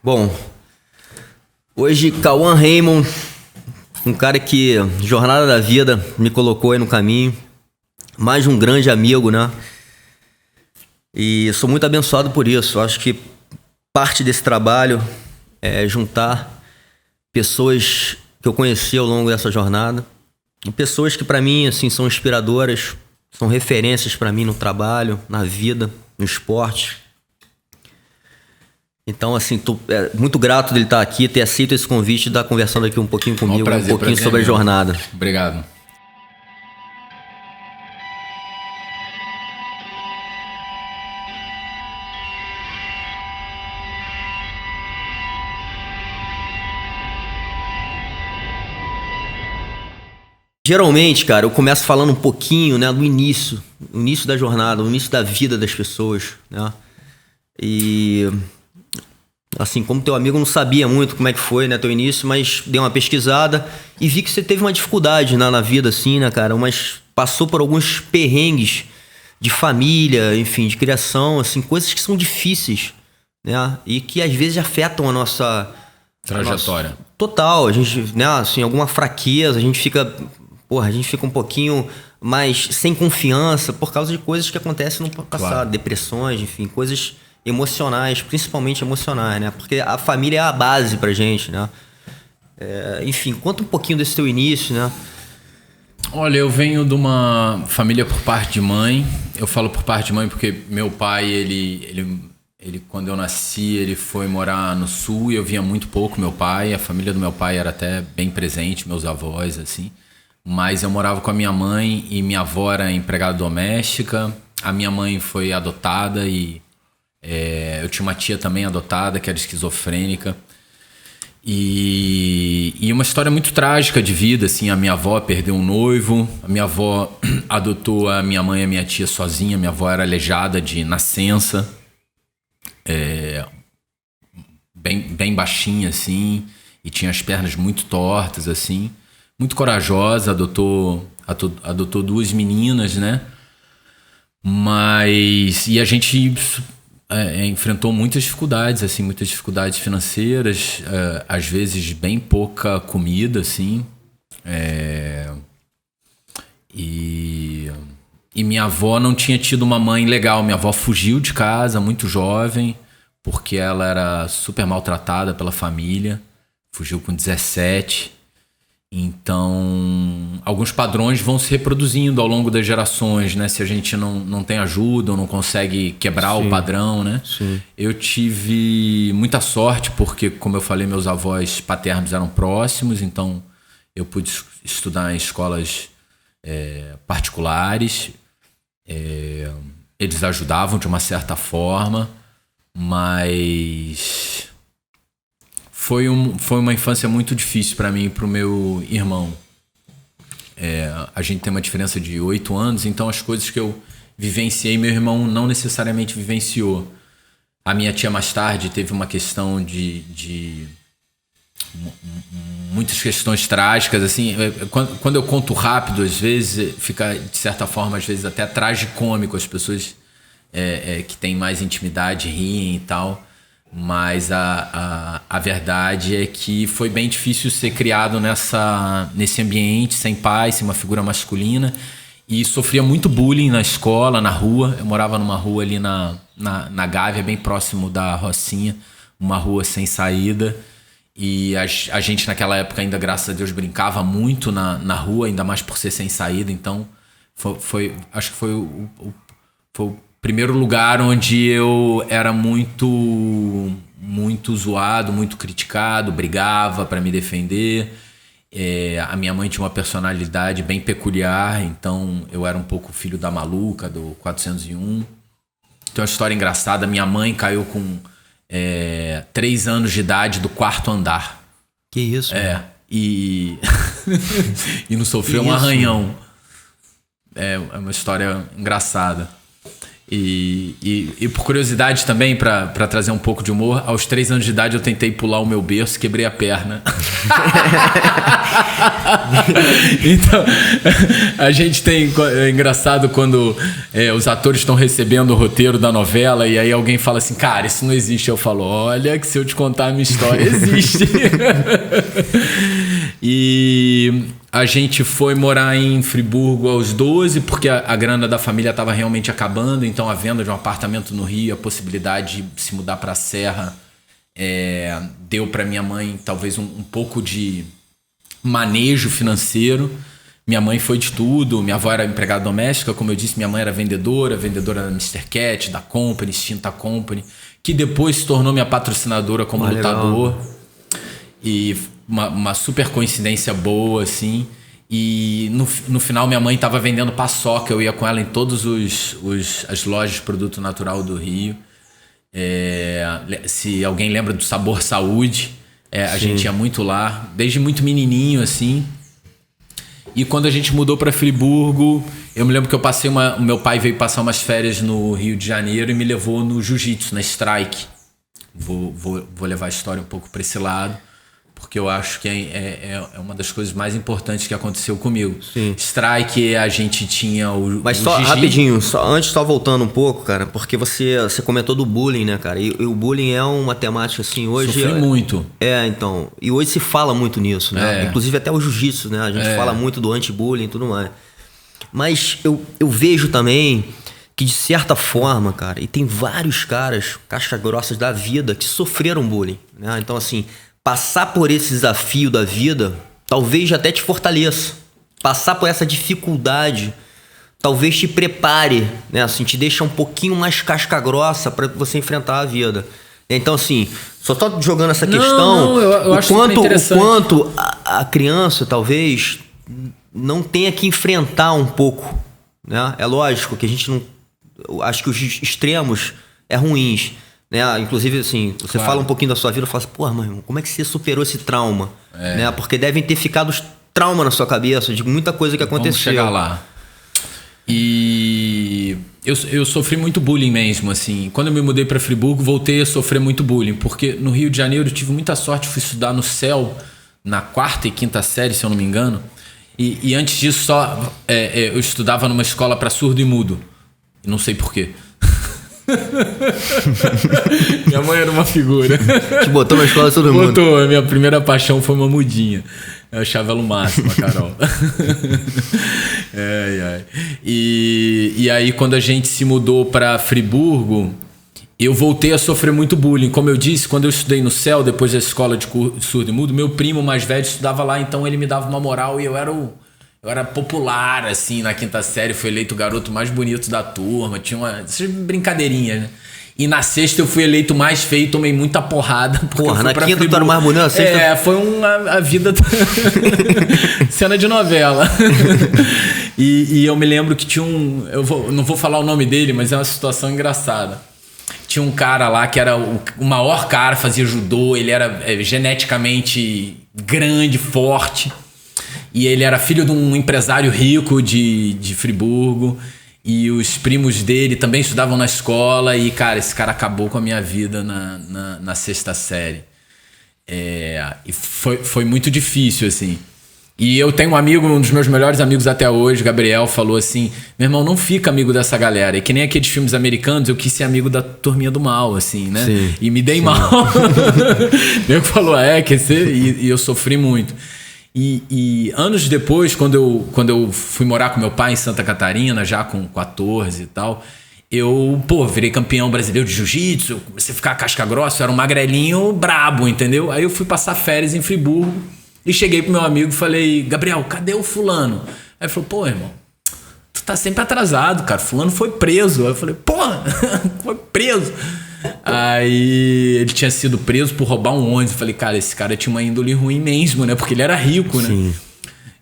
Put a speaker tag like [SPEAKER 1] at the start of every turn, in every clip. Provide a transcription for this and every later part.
[SPEAKER 1] Bom, hoje Cauã Raymond, um cara que, jornada da vida, me colocou aí no caminho. Mais um grande amigo, né? E sou muito abençoado por isso. Acho que parte desse trabalho é juntar pessoas que eu conheci ao longo dessa jornada. E pessoas que pra mim, assim, são inspiradoras, são referências pra mim no trabalho, na vida, no esporte. Então, assim, tô muito grato dele estar aqui, ter aceito esse convite e estar conversando aqui um pouquinho comigo,
[SPEAKER 2] prazer,
[SPEAKER 1] um pouquinho
[SPEAKER 2] prazer
[SPEAKER 1] sobre a
[SPEAKER 2] mesmo.
[SPEAKER 1] jornada.
[SPEAKER 2] Obrigado.
[SPEAKER 1] Geralmente, cara, eu começo falando um pouquinho, né, do início, o início da jornada, o início da vida das pessoas, né? E assim, como teu amigo, eu não sabia muito como é que foi, né, teu início, mas dei uma pesquisada e vi que você teve uma dificuldade, né, na vida, assim, né, cara, mas passou por alguns perrengues de família, enfim, de criação, assim, coisas que são difíceis, né, e que às vezes afetam a nossa
[SPEAKER 2] Trajetória.
[SPEAKER 1] total, a gente, né, assim, alguma fraqueza, a gente fica um pouquinho mais sem confiança por causa de coisas que acontecem no passado,
[SPEAKER 2] Claro.
[SPEAKER 1] depressões, enfim, coisas emocionais, principalmente emocionais, né? Porque a família é a base pra gente, né? Enfim, conta um pouquinho desse teu início, né?
[SPEAKER 2] Olha, eu venho de uma família por parte de mãe. Eu falo por parte de mãe porque meu pai, ele quando eu nasci, ele foi morar no sul e eu via muito pouco meu pai. A família do meu pai era até bem presente, meus avós, assim. Mas eu morava com a minha mãe e minha avó era empregada doméstica. A minha mãe foi adotada e eu tinha uma tia também adotada que era esquizofrênica. E uma história muito trágica de vida, assim. A minha avó perdeu um noivo, a minha avó adotou a minha mãe e a minha tia sozinha. Minha avó era aleijada de nascença, bem baixinha, assim, e tinha as pernas muito tortas, assim. Muito corajosa, adotou 2 meninas, né? E a gente enfrentou muitas dificuldades, assim, muitas dificuldades financeiras, às vezes bem pouca comida, assim. E minha avó não tinha tido uma mãe legal. Minha avó fugiu de casa muito jovem, porque ela era super maltratada pela família. Fugiu com 17. Então, alguns padrões vão se reproduzindo ao longo das gerações, né? Se a gente não tem ajuda ou não consegue quebrar o padrão, né?
[SPEAKER 1] Sim.
[SPEAKER 2] Eu tive muita sorte porque, como eu falei, meus avós paternos eram próximos, então eu pude estudar em escolas particulares. Eles ajudavam de uma certa forma, mas foi uma infância muito difícil para mim e para o meu irmão. A gente tem uma diferença de 8 anos, então as coisas que eu vivenciei, meu irmão não necessariamente vivenciou. A minha tia mais tarde teve uma questão de muitas questões trágicas, assim. Quando eu conto rápido, às vezes fica, de certa forma, às vezes até tragicômico. As pessoas que têm mais intimidade riem e tal. Mas a verdade é que foi bem difícil ser criado nesse ambiente, sem pai, sem uma figura masculina. E sofria muito bullying na escola, na rua. Eu morava numa rua ali na Gávea, bem próximo da Rocinha. Uma rua sem saída. E a gente naquela época ainda, graças a Deus, brincava muito na rua, ainda mais por ser sem saída. Então, acho que foi o primeiro lugar onde eu era muito zoado, muito criticado, brigava para me defender. A minha mãe tinha uma personalidade bem peculiar, então eu era um pouco filho da maluca, do 401. Tem uma história engraçada, minha mãe caiu com 3 anos de idade do 4º andar.
[SPEAKER 1] Que isso?
[SPEAKER 2] E não sofreu um arranhão. É uma história engraçada. E por curiosidade também, pra trazer um pouco de humor, aos 3 anos de idade eu tentei pular o meu berço e quebrei a perna. Então, a gente tem... É engraçado quando os atores estão recebendo o roteiro da novela e aí alguém fala assim, cara, isso não existe. Eu falo, olha, que se eu te contar a minha história, existe. E a gente foi morar em Friburgo aos 12, porque a grana da família estava realmente acabando, então a venda de um apartamento no Rio, a possibilidade de se mudar para a Serra, deu para minha mãe talvez um pouco de manejo financeiro. Minha mãe foi de tudo, minha avó era empregada doméstica, como eu disse, minha mãe era vendedora da Mr. Cat, da Company, Extinta Company, que depois se tornou minha patrocinadora como lutador. Legal. E uma super coincidência boa, assim. E no final minha mãe estava vendendo paçoca, eu ia com ela em todas as lojas de produto natural do Rio. Se alguém lembra do Sabor Saúde, a gente ia muito lá, desde muito menininho, assim. E quando a gente mudou para Friburgo, eu me lembro que eu passei meu pai veio passar umas férias no Rio de Janeiro e me levou no jiu-jitsu, na Strike. Vou levar a história um pouco para esse lado, porque eu acho que é uma das coisas mais importantes que aconteceu comigo. Sim. Strike, a gente tinha
[SPEAKER 1] Mas só rapidinho, só voltando um pouco, cara, porque você comentou do bullying, né, cara? E o bullying é uma temática, assim, hoje...
[SPEAKER 2] Sofri muito.
[SPEAKER 1] Então. E hoje se fala muito nisso, né? Inclusive até o jiu-jitsu, né? A gente fala muito do anti-bullying e tudo mais. Mas eu vejo também que, de certa forma, cara, e tem vários caras, cascas grossas da vida, que sofreram bullying, né? Então, assim... Passar por esse desafio da vida talvez até te fortaleça. Passar por essa dificuldade talvez te prepare, né? Assim, te deixa um pouquinho mais casca grossa para você enfrentar a vida. Então, assim, só tô jogando essa questão.
[SPEAKER 2] Eu acho
[SPEAKER 1] o quanto a criança talvez não tenha que enfrentar um pouco, né? É lógico que a gente não... Acho que os extremos ruins. Né? Inclusive, assim, você fala um pouquinho da sua vida e fala assim, pô, meu irmão, como é que você superou esse trauma? Né? Porque devem ter ficado trauma na sua cabeça de muita coisa que aconteceu.
[SPEAKER 2] Vamos chegar lá. E eu sofri muito bullying mesmo, assim. Quando eu me mudei para Friburgo, voltei a sofrer muito bullying, porque no Rio de Janeiro eu tive muita sorte, fui estudar no CEL, na 4ª e 5ª série, se eu não me engano. E antes disso, eu estudava numa escola para surdo e mudo. Não sei porquê. Minha mãe era uma figura.
[SPEAKER 1] Te botou na escola todo mundo.
[SPEAKER 2] Botou, a minha primeira paixão foi uma mudinha. Eu achava ela o máximo, a Carol. E aí, quando a gente se mudou para Friburgo, eu voltei a sofrer muito bullying. Como eu disse, quando eu estudei no CEL, depois da escola de surdo e mudo, meu primo mais velho estudava lá, então ele me dava uma moral e eu era popular, assim, na 5ª série. Fui eleito o garoto mais bonito da turma. Tinha essas brincadeirinhas, né? E na 6ª eu fui eleito mais feio, tomei muita porrada.
[SPEAKER 1] Porra, na 5ª tu era mais bonito, na 6ª...
[SPEAKER 2] foi a vida... Cena de novela. E eu me lembro que tinha não vou falar o nome dele, mas é uma situação engraçada. Tinha um cara lá que era o maior cara, fazia judô, ele era geneticamente grande, forte. E ele era filho de um empresário rico de Friburgo. E os primos dele também estudavam na escola. E, cara, esse cara acabou com a minha vida na 6ª série. E foi muito difícil, assim. E eu tenho um amigo, um dos meus melhores amigos até hoje, Gabriel, falou assim: meu irmão, não fica amigo dessa galera. E que nem aqueles filmes americanos, eu quis ser amigo da turminha do mal, assim, né? Sim, e me dei mal. Ele falou, quer ser? E eu sofri muito. E anos depois, quando eu fui morar com meu pai em Santa Catarina, já com 14 e tal, eu, virei campeão brasileiro de jiu-jitsu, comecei a ficar casca grossa, eu era um magrelinho brabo, entendeu? Aí eu fui passar férias em Friburgo e cheguei pro meu amigo e falei: Gabriel, cadê o fulano? Aí ele falou: irmão, tu tá sempre atrasado, cara, fulano foi preso. Aí eu falei: foi preso? Aí ele tinha sido preso por roubar um ônibus. Eu falei: cara, esse cara tinha uma índole ruim mesmo, né? Porque ele era rico, né? Sim.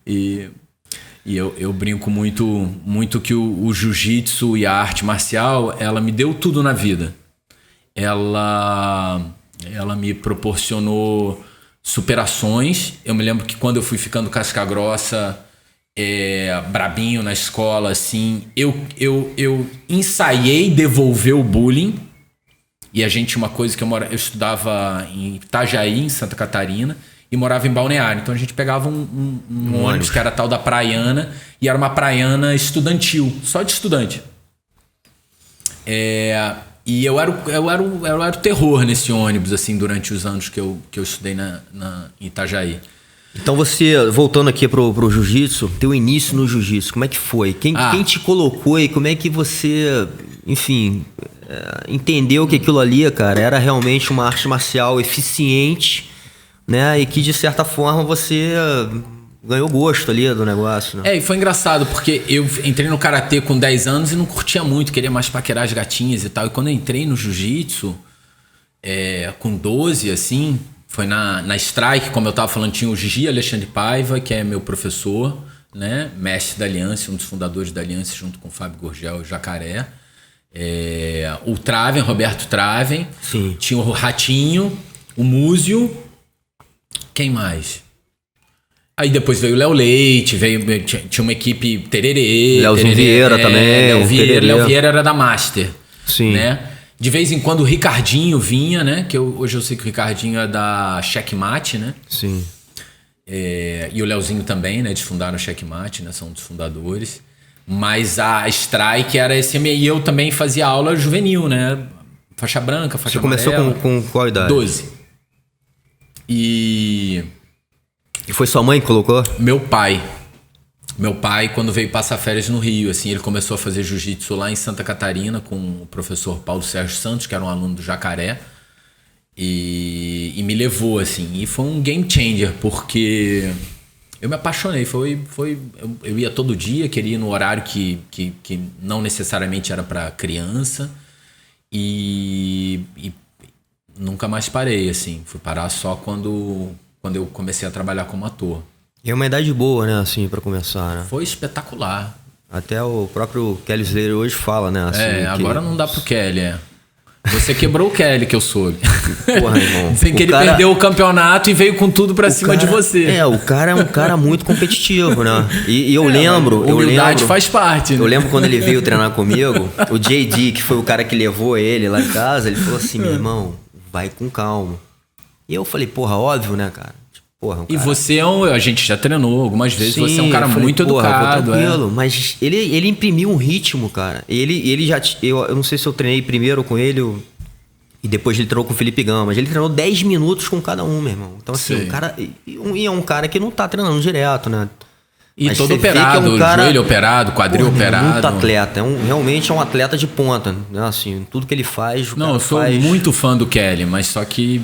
[SPEAKER 2] E eu brinco muito que o jiu-jitsu e a arte marcial, ela me deu tudo na vida. Ela me proporcionou superações. Eu me lembro que quando eu fui ficando casca grossa, brabinho na escola, assim. Eu ensaiei devolver o bullying. E a gente tinha uma coisa que eu estudava em Itajaí, em Santa Catarina, e morava em Balneário. Então a gente pegava um ônibus que era tal da Praiana, e era uma Praiana estudantil, só de estudante. E eu era o terror nesse ônibus, assim, durante os anos que eu estudei em Itajaí.
[SPEAKER 1] Então você, voltando aqui pro jiu-jitsu, teu início no jiu-jitsu, como é que foi? Quem te colocou e como é que você, enfim, entendeu que aquilo ali, cara, era realmente uma arte marcial eficiente, né? E que, de certa forma, você ganhou gosto ali do negócio, né?
[SPEAKER 2] E foi engraçado, porque eu entrei no karatê com 10 anos e não curtia muito, queria mais paquerar as gatinhas e tal. E quando eu entrei no jiu-jitsu, com 12, assim... Foi na Strike, como eu estava falando, tinha o Gigi Alexandre Paiva, que é meu professor, né? Mestre da Aliança, um dos fundadores da Aliança, junto com o Fábio Gurgel e o Jacaré. O Traven, Roberto Traven.
[SPEAKER 1] Sim.
[SPEAKER 2] Tinha o Ratinho, o Múzio. Quem mais? Aí depois veio o Léo Leite, tinha uma equipe Tererê.
[SPEAKER 1] Léozinho Vieira também.
[SPEAKER 2] Léo Vieira era da Master.
[SPEAKER 1] Sim.
[SPEAKER 2] Né? De vez em quando o Ricardinho vinha, né? Que hoje eu sei que o Ricardinho é da Checkmate, né?
[SPEAKER 1] Sim.
[SPEAKER 2] E o Leozinho também, né? Eles fundaram a Checkmate, né? São dos fundadores. Mas a Strike era esse... E eu também fazia aula juvenil, né? Faixa branca, faixa amarela.
[SPEAKER 1] Você começou com qual idade?
[SPEAKER 2] 12. E
[SPEAKER 1] foi sua mãe que colocou?
[SPEAKER 2] Meu pai, quando veio passar férias no Rio, assim, ele começou a fazer jiu-jitsu lá em Santa Catarina com o professor Paulo Sérgio Santos, que era um aluno do Jacaré, e me levou, assim. E foi um game changer, porque eu me apaixonei. Eu ia todo dia, queria ir no horário que não necessariamente era para criança, e nunca mais parei, assim. Fui parar só quando eu comecei a trabalhar como ator.
[SPEAKER 1] E é uma idade boa, né, assim, pra começar, né?
[SPEAKER 2] Foi espetacular.
[SPEAKER 1] Até o próprio Kelly Slater hoje fala, né? Assim,
[SPEAKER 2] agora não dá pro Kelly, Você quebrou o Kelly, que eu soube.
[SPEAKER 1] Porra, irmão.
[SPEAKER 2] Sem que ele perdeu o campeonato e veio com tudo pra cima de você.
[SPEAKER 1] O cara é um cara muito competitivo, né? E eu lembro...
[SPEAKER 2] Humildade faz parte, né?
[SPEAKER 1] Eu lembro quando ele veio treinar comigo, o JD, que foi o cara que levou ele lá em casa, ele falou assim, meu irmão, vai com calma. E eu falei, porra, óbvio, né, cara? Porra,
[SPEAKER 2] e você a gente já treinou algumas vezes. Sim, você é um cara muito educado.
[SPEAKER 1] Tranquilo, mas ele imprimiu um ritmo, cara. Ele já... Eu não sei se eu treinei primeiro com ele e depois ele treinou com o Felipe Gama, mas ele treinou 10 minutos com cada um, meu irmão. Então, assim, o cara... E é um cara que não tá treinando direto, né?
[SPEAKER 2] E
[SPEAKER 1] mas
[SPEAKER 2] todo operado, joelho operado, quadril operado.
[SPEAKER 1] Muito atleta, realmente é um atleta de ponta, né? Assim, tudo que ele faz.
[SPEAKER 2] Não, eu sou muito fã do Kelly, mas só que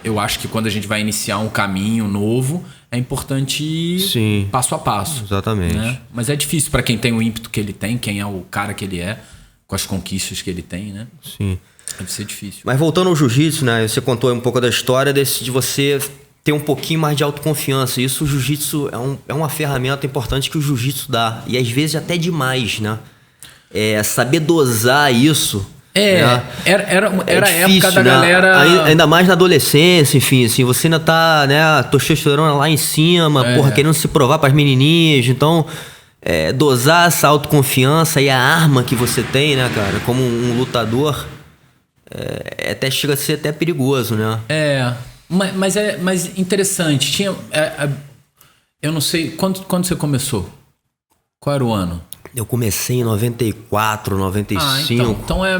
[SPEAKER 2] eu acho que quando a gente vai iniciar um caminho novo, é importante ir passo a passo.
[SPEAKER 1] Exatamente.
[SPEAKER 2] Né? Mas é difícil para quem tem o ímpeto que ele tem, quem é o cara que ele é, com as conquistas que ele tem, né?
[SPEAKER 1] Sim.
[SPEAKER 2] Deve ser difícil.
[SPEAKER 1] Mas voltando ao jiu-jitsu, né? Você contou um pouco da história de você ter um pouquinho mais de autoconfiança. Isso, o jiu-jitsu é uma ferramenta importante que o jiu-jitsu dá. E às vezes até demais, né? Saber dosar isso.
[SPEAKER 2] Né? Era a época da galera...
[SPEAKER 1] Ainda mais na adolescência, enfim, assim, você ainda tá, né, testosterona lá em cima, querendo se provar pras menininhas. Então, dosar essa autoconfiança e a arma que você tem, né, cara, como um lutador, até chega a ser até perigoso, né?
[SPEAKER 2] Mas interessante. Eu não sei, quando você começou? Qual era o ano?
[SPEAKER 1] Eu comecei em 94, 95.
[SPEAKER 2] Então é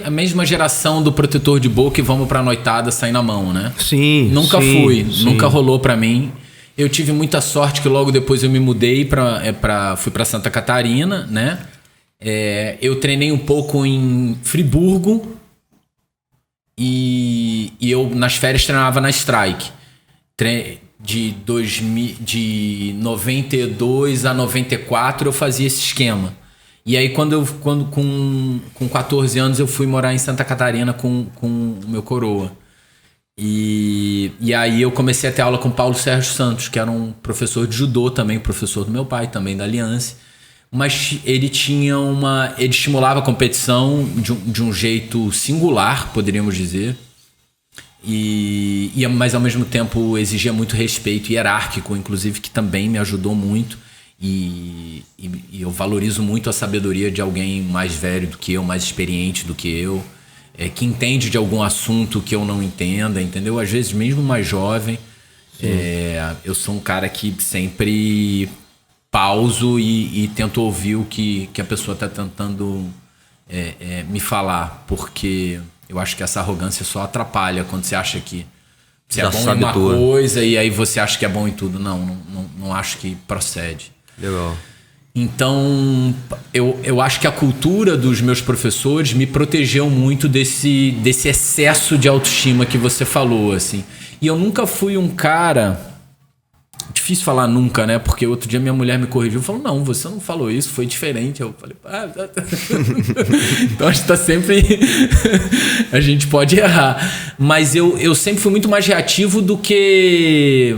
[SPEAKER 2] a mesma geração do protetor de boca e vamos pra noitada sair na mão, né?
[SPEAKER 1] Sim.
[SPEAKER 2] Nunca nunca rolou pra mim. Eu tive muita sorte que logo depois eu me mudei fui pra Santa Catarina, né? Eu treinei um pouco em Friburgo e eu nas férias treinava na Strike. De 92 a 94 eu fazia esse esquema. E aí quando com 14 anos eu fui morar em Santa Catarina com o meu coroa. E aí eu comecei a ter aula com Paulo Sérgio Santos, que era um professor de judô também, professor do meu pai, também da Aliança. Mas ele estimulava a competição de um jeito singular, poderíamos dizer. Mas ao mesmo tempo exigia muito respeito hierárquico, inclusive, que também me ajudou muito. E eu valorizo muito a sabedoria de alguém mais velho do que eu, mais experiente do que eu, que entende de algum assunto que eu não entenda, entendeu? Às vezes mesmo mais jovem, eu sou um cara que sempre pauso e tento ouvir o que a pessoa está tentando me falar, porque eu acho que essa arrogância só atrapalha quando você acha que você é bom em uma coisa e aí você acha que é bom em tudo. Não acho que procede.
[SPEAKER 1] Legal.
[SPEAKER 2] Então, eu acho que a cultura dos meus professores me protegeu muito desse excesso de autoestima que você falou, assim. E eu nunca fui um cara... Difícil falar nunca, né? Porque outro dia minha mulher me corrigiu e falou, não, você não falou isso, foi diferente. Eu falei, Então, a gente tá sempre... a gente pode errar. Mas eu sempre fui muito mais reativo do que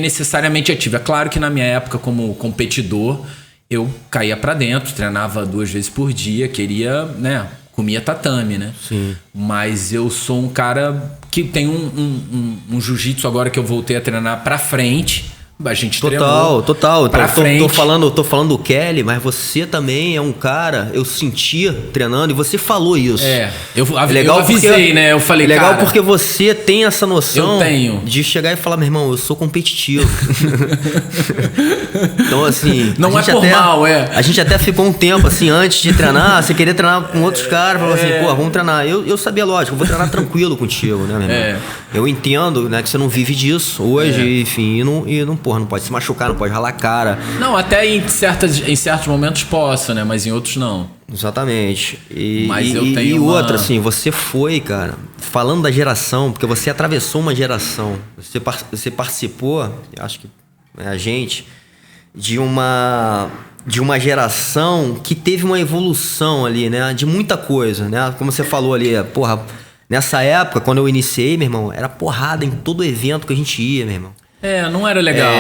[SPEAKER 2] necessariamente ativo. É claro que na minha época, como competidor, eu caía pra dentro, treinava 2 vezes por dia, queria, né? Comia tatame, né? Sim. Mas eu sou um cara que tem um jiu-jitsu agora que eu voltei a treinar pra frente. A gente treinou
[SPEAKER 1] total.
[SPEAKER 2] Pra frente.
[SPEAKER 1] Tô falando do Kelly, mas você também é um cara, eu sentia treinando, e você falou isso.
[SPEAKER 2] Eu avisei, né? Eu falei,
[SPEAKER 1] legal,
[SPEAKER 2] cara,
[SPEAKER 1] porque você tem essa noção
[SPEAKER 2] eu tenho.
[SPEAKER 1] De chegar e falar, meu irmão, eu sou competitivo. Então, assim...
[SPEAKER 2] Não é por mal,
[SPEAKER 1] A gente até ficou um tempo, assim, antes de treinar, você queria treinar com outros caras, falou assim, pô, vamos treinar. Eu sabia, lógico, eu vou treinar tranquilo contigo, né, meu irmão? Eu entendo, né, que você não vive disso hoje, enfim, não pode se machucar, não pode ralar a cara.
[SPEAKER 2] Não, até em certos momentos posso, né? Mas em outros não.
[SPEAKER 1] Exatamente.
[SPEAKER 2] Mas eu tenho
[SPEAKER 1] outra, assim, você foi, cara, falando da geração, porque você atravessou uma geração. Você participou, acho que a gente, de uma geração que teve uma evolução ali, né? De muita coisa, né? Como você falou ali, porra, nessa época, quando eu iniciei, meu irmão, era porrada em todo evento que a gente ia, meu irmão.
[SPEAKER 2] Não era legal.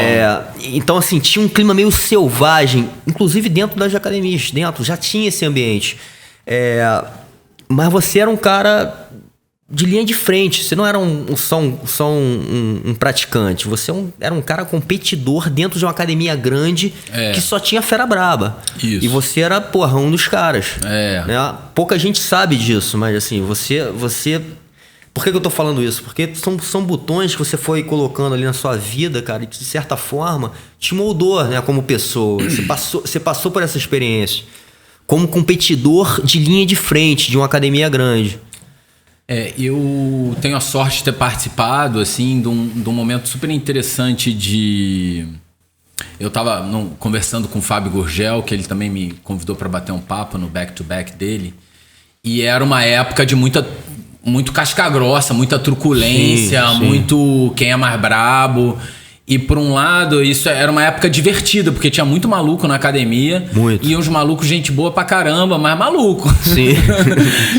[SPEAKER 1] Então, assim, tinha um clima meio selvagem, inclusive dentro das academias, já tinha esse ambiente. Mas você era um cara de linha de frente, você não era só um praticante, você era um cara competidor dentro de uma academia grande que só tinha fera braba.
[SPEAKER 2] Isso.
[SPEAKER 1] E você era, porra, um dos caras. Né? Pouca gente sabe disso, mas assim, você... Por que eu tô falando isso? Porque são botões que você foi colocando ali na sua vida, cara, e que de certa forma te moldou, né, como pessoa. Você passou por essa experiência como competidor de linha de frente de uma academia grande.
[SPEAKER 2] Eu tenho a sorte de ter participado, assim, de um momento super interessante de... Eu tava conversando com o Fábio Gurgel, que ele também me convidou para bater um papo no back-to-back dele, e era uma época de muito casca grossa, muita truculência,
[SPEAKER 1] sim.
[SPEAKER 2] muito quem é mais brabo. E por um lado, isso era uma época divertida, porque tinha muito maluco na academia.
[SPEAKER 1] Muito.
[SPEAKER 2] E uns malucos, gente boa pra caramba, mas maluco.
[SPEAKER 1] Sim.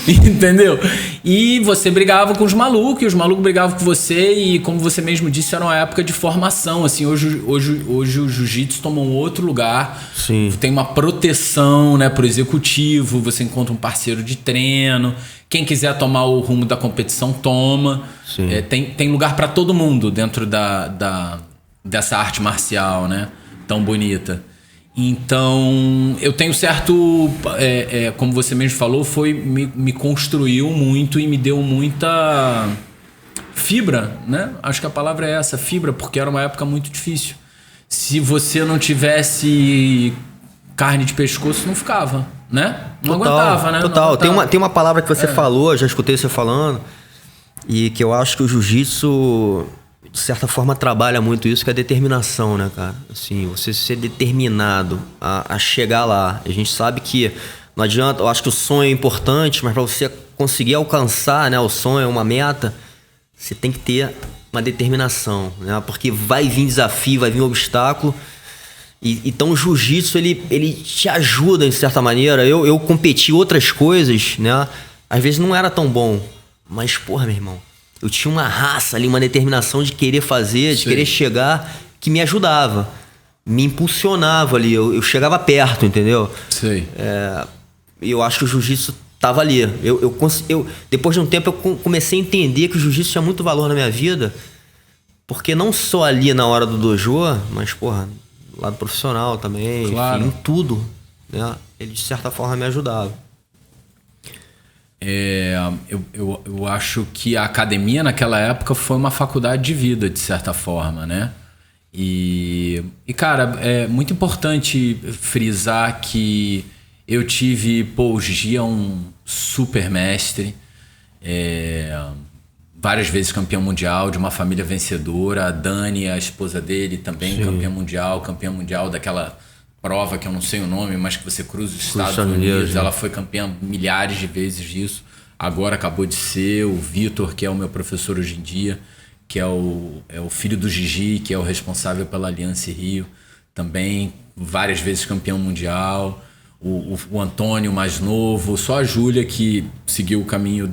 [SPEAKER 2] Entendeu? E você brigava com os malucos, e os malucos brigavam com você, e como você mesmo disse, era uma época de formação. Assim, hoje o jiu-jitsu toma um outro lugar.
[SPEAKER 1] Sim.
[SPEAKER 2] Tem uma proteção, né, pro executivo, você encontra um parceiro de treino. Quem quiser tomar o rumo da competição, toma. Tem lugar para todo mundo dentro dessa arte marcial, né? Tão bonita. Então, eu tenho certo... como você mesmo falou, me construiu muito e me deu muita fibra, né? Acho que a palavra é essa, fibra, porque era uma época muito difícil. Se você não tivesse carne de pescoço, não ficava, né? Não aguentava, né?
[SPEAKER 1] Total.
[SPEAKER 2] Não aguentava.
[SPEAKER 1] Tem uma palavra que você falou, já escutei você falando, e que eu acho que o jiu-jitsu, de certa forma, trabalha muito isso, que é a determinação, né, cara? Assim, você ser determinado a chegar lá. A gente sabe que não adianta, eu acho que o sonho é importante, mas para você conseguir alcançar, né, o sonho, uma meta, você tem que ter uma determinação, né? Porque vai vir desafio, vai vir obstáculo. Então o jiu-jitsu ele te ajuda de certa maneira. Eu competi outras coisas, né? Às vezes não era tão bom, mas porra, meu irmão, eu tinha uma raça ali, uma determinação de querer fazer, de querer chegar, que me ajudava, me impulsionava ali, eu chegava perto, entendeu?
[SPEAKER 2] Sei.
[SPEAKER 1] Eu acho que o jiu-jitsu tava ali. Depois de um tempo eu comecei a entender que o jiu-jitsu tinha muito valor na minha vida, porque não só ali na hora do dojo, mas porra, lado profissional também,
[SPEAKER 2] Claro.
[SPEAKER 1] enfim, em tudo, né? Ele de certa forma me ajudava.
[SPEAKER 2] Eu acho que a academia naquela época foi uma faculdade de vida, de certa forma, né? E cara, é muito importante frisar que eu tive, o Gigi é um super mestre, várias vezes campeão mundial, de uma família vencedora. A Dani, a esposa dele, também campeã mundial daquela prova que eu não sei o nome, mas que você cruza os Estados Unidos. Ela foi campeã milhares de vezes disso. Agora acabou de ser. O Vitor, que é o meu professor hoje em dia, que é o filho do Gigi, que é o responsável pela Aliança Rio, também várias vezes campeão mundial. O Antônio, mais novo. Só a Júlia que seguiu o caminho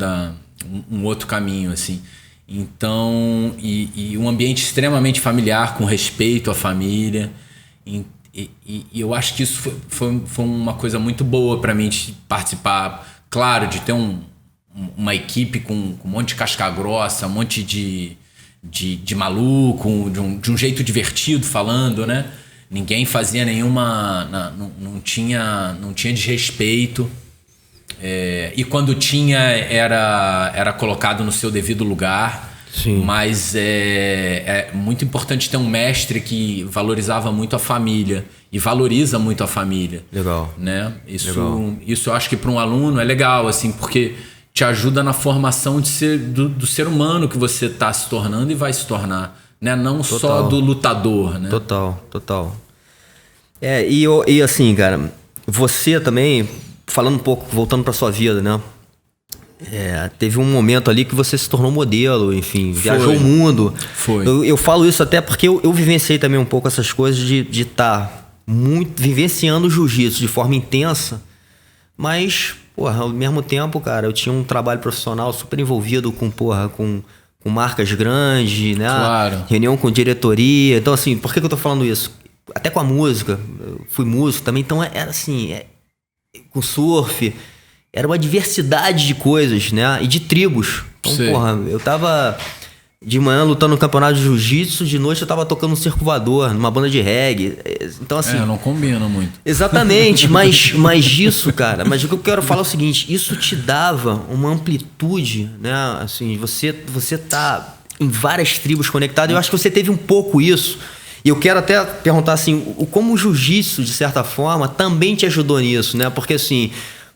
[SPEAKER 2] um outro caminho, assim. Então, e um ambiente extremamente familiar, com respeito à família. E eu acho que isso foi uma coisa muito boa para mim de participar. Claro, de ter uma equipe com um monte de casca grossa, um monte de maluco, de um jeito divertido falando, né? Ninguém fazia nenhuma... Não tinha desrespeito. E quando tinha, era colocado no seu devido lugar.
[SPEAKER 1] Sim.
[SPEAKER 2] Mas é muito importante ter um mestre que valorizava muito a família e valoriza muito a família.
[SPEAKER 1] Legal.
[SPEAKER 2] Né? Isso eu acho que para um aluno é legal, assim, porque te ajuda na formação do ser humano que você está se tornando e vai se tornar, né? Não
[SPEAKER 1] Total.
[SPEAKER 2] Só do lutador, né?
[SPEAKER 1] Total. E assim, cara, você também, falando um pouco, voltando para sua vida, né? Teve um momento ali que você se tornou modelo, enfim, viajou o mundo.
[SPEAKER 2] Foi.
[SPEAKER 1] Eu falo isso até porque eu vivenciei também um pouco essas coisas de estar muito vivenciando o jiu-jitsu de forma intensa, mas, porra, ao mesmo tempo, cara, eu tinha um trabalho profissional super envolvido com marcas grandes, né?
[SPEAKER 2] Claro.
[SPEAKER 1] Reunião com diretoria. Então, assim, por que eu tô falando isso? Até com a música, eu fui músico também, então era assim, com surf, era uma diversidade de coisas, né? E de tribos. Então,
[SPEAKER 2] Sei.
[SPEAKER 1] porra, eu tava de manhã lutando no campeonato de jiu-jitsu, de noite eu tava tocando um circo voador, numa banda de reggae. Então, assim...
[SPEAKER 2] não combina muito.
[SPEAKER 1] Exatamente, mas isso, cara, mas o que eu quero falar é o seguinte, isso te dava uma amplitude, né? Assim, você tá em várias tribos conectado, eu acho que você teve um pouco isso. E eu quero até perguntar assim, como o jiu-jitsu, de certa forma, também te ajudou nisso, né? Porque assim,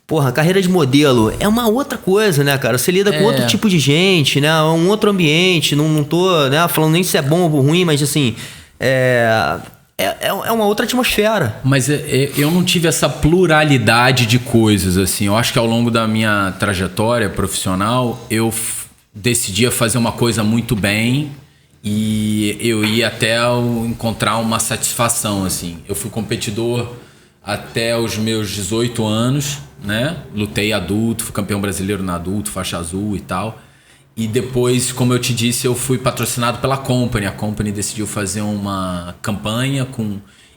[SPEAKER 1] porra, a carreira de modelo é uma outra coisa, né, cara? Você lida com outro tipo de gente, né? Um outro ambiente, não tô, né, falando nem se é bom ou ruim, mas assim, é uma outra atmosfera.
[SPEAKER 2] Mas eu não tive essa pluralidade de coisas, assim. Eu acho que ao longo da minha trajetória profissional, eu decidia fazer uma coisa muito bem e eu ia até encontrar uma satisfação, assim. Eu fui competidor até os meus 18 anos, né? Lutei adulto, fui campeão brasileiro na adulto, faixa azul e tal. E depois, como eu te disse, eu fui patrocinado pela Company. A Company decidiu fazer uma campanha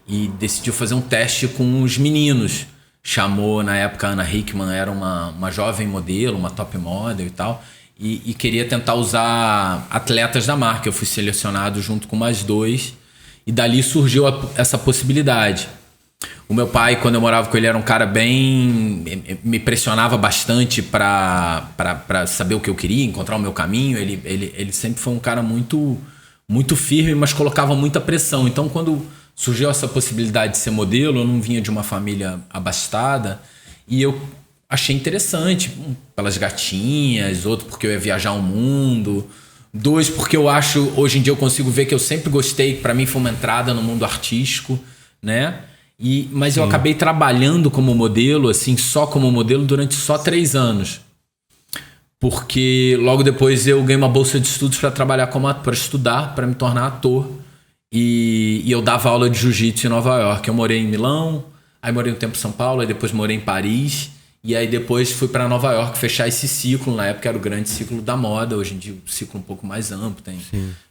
[SPEAKER 2] e decidiu fazer um teste com os meninos. Chamou, na época, a Ana Hickman, era uma jovem modelo, uma top model e tal. E queria tentar usar atletas da marca. Eu fui selecionado junto com mais 2. E dali surgiu essa possibilidade. O meu pai, quando eu morava com ele, era um cara me pressionava bastante para saber o que eu queria, encontrar o meu caminho. Ele sempre foi um cara muito, muito firme, mas colocava muita pressão. Então, quando surgiu essa possibilidade de ser modelo, eu não vinha de uma família abastada e eu achei interessante, pelas gatinhas, outro porque eu ia viajar o mundo, 2 porque eu acho, hoje em dia eu consigo ver que eu sempre gostei, para mim foi uma entrada no mundo artístico, né? Mas eu acabei trabalhando como modelo, assim, só como modelo durante só 3 anos. Porque logo depois eu ganhei uma bolsa de estudos para trabalhar para estudar, para me tornar ator. E eu dava aula de jiu-jitsu em Nova York. Eu morei em Milão, aí morei um tempo em São Paulo, aí depois morei em Paris. E aí depois fui para Nova York fechar esse ciclo. Na época era o grande ciclo da moda, hoje em dia o ciclo um pouco mais amplo.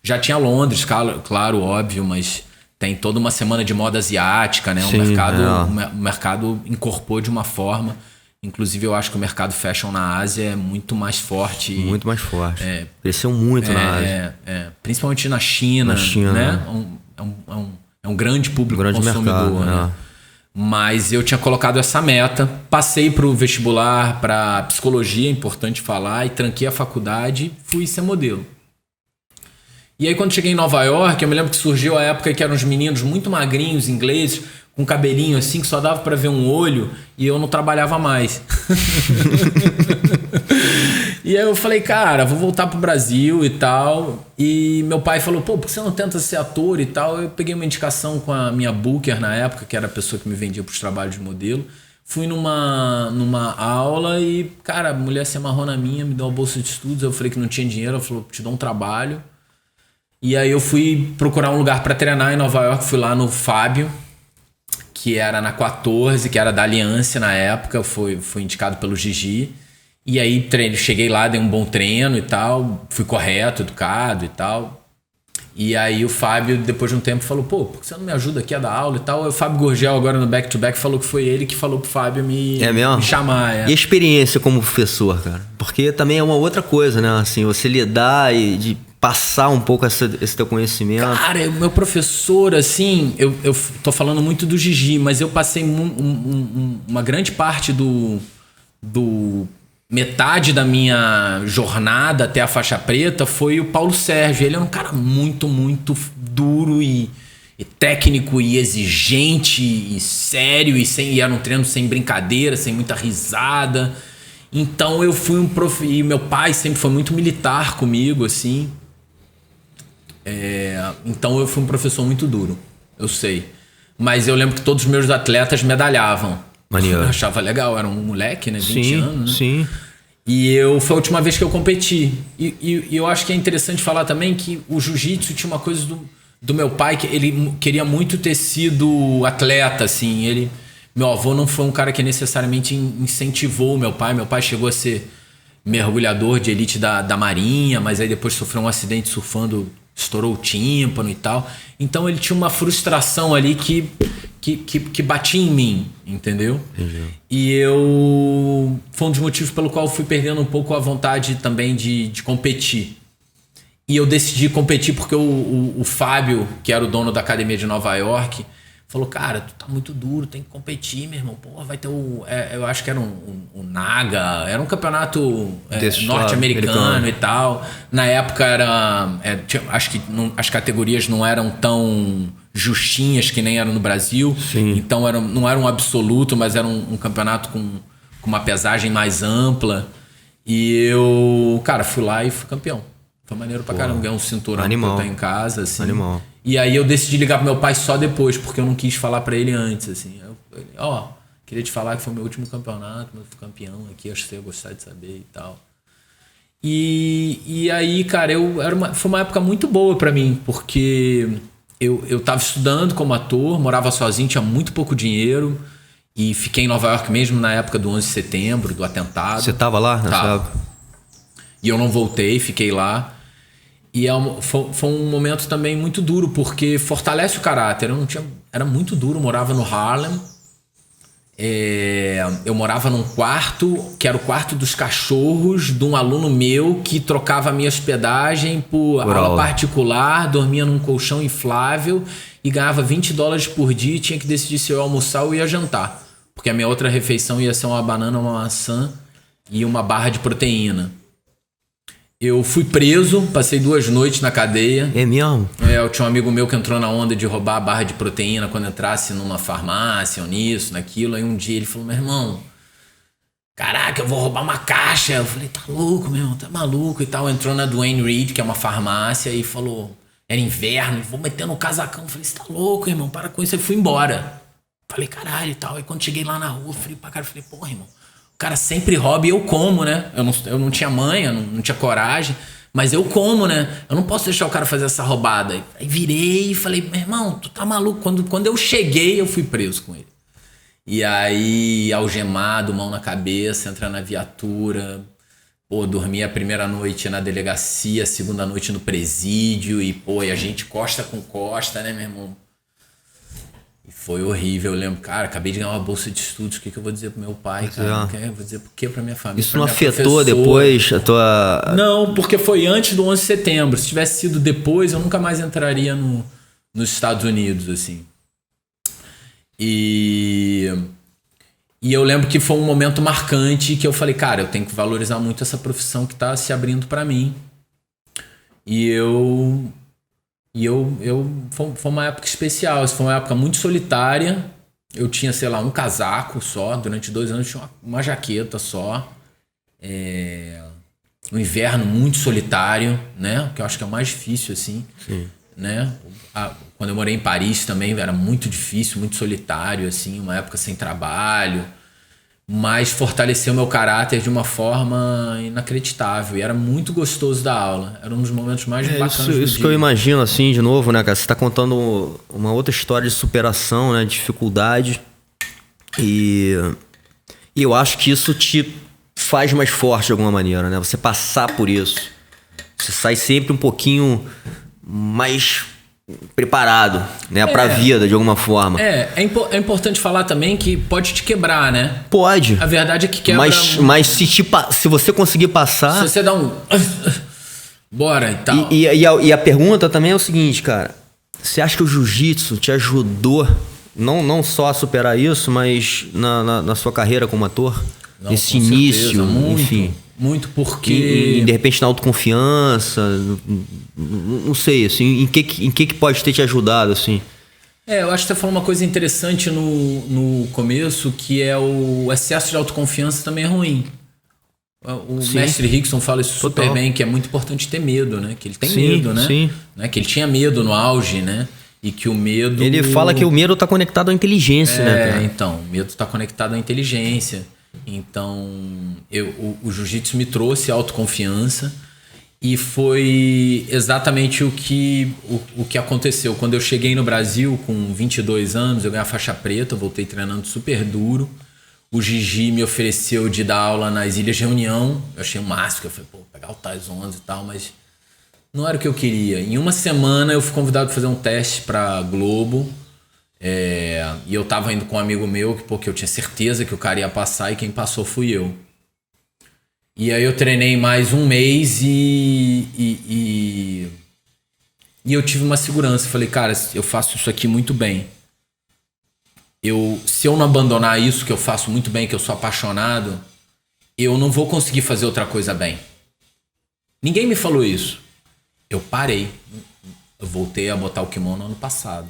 [SPEAKER 2] Já tinha Londres, claro, óbvio, mas... Tem toda uma semana de moda asiática, né? O mercado incorporou de uma forma. Inclusive, eu acho que o mercado fashion na Ásia é muito mais forte.
[SPEAKER 1] Muito mais forte. Cresceu muito na Ásia.
[SPEAKER 2] Principalmente na China. Né? É um grande público consumidor,
[SPEAKER 1] mercado,
[SPEAKER 2] né? Mas eu tinha colocado essa meta, passei pro vestibular, para psicologia, é importante falar, e tranquei a faculdade, fui ser modelo. E aí quando cheguei em Nova York, eu me lembro que surgiu a época que eram uns meninos muito magrinhos, ingleses, com cabelinho assim, que só dava para ver um olho, e eu não trabalhava mais. E aí eu falei, cara, vou voltar pro Brasil e tal. E meu pai falou, pô, por que você não tenta ser ator e tal? Eu peguei uma indicação com a minha booker na época, que era a pessoa que me vendia pros trabalhos de modelo. Fui numa aula e, cara, a mulher se amarrou na minha, me deu uma bolsa de estudos. Eu falei que não tinha dinheiro, ela falou, te dou um trabalho. E aí eu fui procurar um lugar para treinar em Nova York, fui lá no Fábio, que era na 14, que era da Aliança na época, foi indicado pelo Gigi. E aí cheguei lá, dei um bom treino e tal, fui correto, educado e tal. E aí o Fábio, depois de um tempo, falou, pô, por que você não me ajuda aqui a dar aula e tal? O Fábio Gurgel, agora no Back to Back, falou que foi ele que falou pro Fábio me chamar.
[SPEAKER 1] E a experiência como professor, cara? Porque também é uma outra coisa, né? Assim, você lidar e de passar um pouco esse teu conhecimento.
[SPEAKER 2] Cara, o meu professor, assim, eu tô falando muito do Gigi, mas eu passei uma grande parte metade da minha jornada até a faixa preta foi o Paulo Sérgio. Ele é um cara muito, muito duro e técnico e exigente e sério e era um treino sem brincadeira, sem muita risada. Então eu fui e meu pai sempre foi muito militar comigo, assim. Então eu fui um professor muito duro, eu sei. Mas eu lembro que todos os meus atletas medalhavam.
[SPEAKER 1] Maneiro.
[SPEAKER 2] Eu achava legal, era um moleque, né? 20 anos, né?
[SPEAKER 1] Sim.
[SPEAKER 2] E foi a última vez que eu competi. E eu acho que é interessante falar também que o jiu-jitsu tinha uma coisa do meu pai, que ele queria muito ter sido atleta, assim. Meu avô não foi um cara que necessariamente incentivou meu pai. Meu pai chegou a ser mergulhador de elite da Marinha, mas aí depois sofreu um acidente surfando, estourou o tímpano e tal. Então ele tinha uma frustração ali que batia em mim, entendeu?
[SPEAKER 1] Entendi.
[SPEAKER 2] E foi um dos motivos pelo qual eu fui perdendo um pouco a vontade também de competir. E eu decidi competir porque o Fábio, que era o dono da academia de Nova York, falou, cara, tu tá muito duro, tem que competir, meu irmão. Pô, vai ter eu acho que era um Naga, era um campeonato norte-americano e tal. Na época acho que as categorias não eram tão justinhas que nem eram no Brasil.
[SPEAKER 1] Sim.
[SPEAKER 2] Então não era um absoluto, mas era um campeonato com uma pesagem mais ampla. E eu, cara, fui lá e fui campeão. Foi maneiro pra caramba, ganhei um cinturão que eu tenho em casa, assim.
[SPEAKER 1] Animal.
[SPEAKER 2] E aí eu decidi ligar pro meu pai só depois, porque eu não quis falar pra ele antes, assim. Queria te falar que foi meu último campeonato, meu campeão aqui, acho que você ia gostar de saber e tal. E aí, cara, foi uma época muito boa pra mim, porque eu tava estudando como ator, morava sozinho, tinha muito pouco dinheiro, e fiquei em Nova York mesmo na época do 11 de setembro, do atentado.
[SPEAKER 1] Você tava lá nessa época?
[SPEAKER 2] E eu não voltei, fiquei lá. E foi um momento também muito duro, porque fortalece o caráter. Era muito duro, morava no Harlem. Eu morava num quarto, que era o quarto dos cachorros de um aluno meu que trocava a minha hospedagem por aula particular, dormia num colchão inflável e ganhava $20 por dia e tinha que decidir se eu ia almoçar ou ia jantar. Porque a minha outra refeição ia ser uma banana, uma maçã e uma barra de proteína. Eu fui preso, passei 2 noites na cadeia.
[SPEAKER 1] É mesmo?
[SPEAKER 2] Eu tinha um amigo meu que entrou na onda de roubar a barra de proteína quando entrasse numa farmácia ou nisso, naquilo. Aí um dia ele falou, meu irmão, caraca, eu vou roubar uma caixa. Eu falei, tá louco, meu irmão, tá maluco e tal. Entrou na Duane Reade, que é uma farmácia, e falou, era inverno, vou meter no casacão. Eu falei, você tá louco, irmão, para com isso. Aí fui embora. Falei, caralho e tal. Aí quando cheguei lá na rua, falei pra cara, falei, porra, irmão. O cara sempre rouba e eu como, né? Eu não tinha manha, não tinha coragem, mas eu como, né? Eu não posso deixar o cara fazer essa roubada. Aí virei e falei, meu irmão, tu tá maluco? Quando eu cheguei, eu fui preso com ele. E aí, algemado, mão na cabeça, entra na viatura. Pô, dormi a primeira noite na delegacia, a segunda noite no presídio. E, pô, e a gente costa com costa, né, meu irmão? Foi horrível, eu lembro, cara, acabei de ganhar uma bolsa de estudos, o que eu vou dizer pro meu pai, cara? Eu vou dizer por que pra minha família?
[SPEAKER 1] Isso não afetou depois a tua...
[SPEAKER 2] Não, porque foi antes do 11 de setembro. Se tivesse sido depois, eu nunca mais entraria nos Estados Unidos, assim. E eu lembro que foi um momento marcante que eu falei, cara, eu tenho que valorizar muito essa profissão que tá se abrindo para mim. Foi uma época especial, foi uma época muito solitária. Eu tinha, sei lá, um casaco só, durante 2 anos tinha uma jaqueta só. Um inverno muito solitário, né? Que eu acho que é o mais difícil, assim.
[SPEAKER 1] Sim.
[SPEAKER 2] Né? Quando eu morei em Paris também era muito difícil, muito solitário, assim, uma época sem trabalho. Mas fortaleceu meu caráter de uma forma inacreditável. E era muito gostoso da aula. Era um dos momentos mais bacanas do dia.
[SPEAKER 1] Isso que eu imagino, assim, de novo, né, cara? Você tá contando uma outra história de superação, né? De dificuldade. E eu acho que isso te faz mais forte de alguma maneira, né? Você passar por isso. Você sai sempre um pouquinho mais preparado, né, pra vida, de alguma forma.
[SPEAKER 2] É importante falar também que pode te quebrar, né?
[SPEAKER 1] Pode.
[SPEAKER 2] A verdade é que quebra...
[SPEAKER 1] Mas se você conseguir passar...
[SPEAKER 2] Se você dá um... Bora e tal.
[SPEAKER 1] E a pergunta também é o seguinte, cara. Você acha que o jiu-jitsu te ajudou, não só a superar isso, mas na sua carreira como ator?
[SPEAKER 2] Não,
[SPEAKER 1] esse
[SPEAKER 2] com
[SPEAKER 1] início,
[SPEAKER 2] certeza, muito,
[SPEAKER 1] enfim...
[SPEAKER 2] Muito porque...
[SPEAKER 1] E de repente na autoconfiança, não sei, assim, em que pode ter te ajudado, assim?
[SPEAKER 2] Eu acho que você falou uma coisa interessante no começo, que é o excesso de autoconfiança também é ruim. O mestre Rickson fala isso super bem, que é muito importante ter medo, né? Que ele tem medo, né?
[SPEAKER 1] Sim.
[SPEAKER 2] Que ele tinha medo no auge, né? E que o medo...
[SPEAKER 1] Ele fala que o medo tá conectado à inteligência, né, cara?
[SPEAKER 2] Então, o medo tá conectado à inteligência. Então, o jiu-jitsu me trouxe autoconfiança e foi exatamente o que aconteceu. Quando eu cheguei no Brasil com 22 anos, eu ganhei a faixa preta, eu voltei treinando super duro. O Gigi me ofereceu de dar aula nas Ilhas de Reunião. Eu achei o máximo, eu falei, pegar o Tais 11 e tal, mas não era o que eu queria. Em uma semana eu fui convidado para fazer um teste para Globo. E eu tava indo com um amigo meu porque eu tinha certeza que o cara ia passar e quem passou fui eu. E aí eu treinei mais um mês e eu tive uma segurança. Falei, cara, eu faço isso aqui muito bem. Se eu não abandonar isso que eu faço muito bem, que eu sou apaixonado, eu não vou conseguir fazer outra coisa bem. Ninguém me falou isso. Eu parei. Eu voltei a botar o kimono ano passado.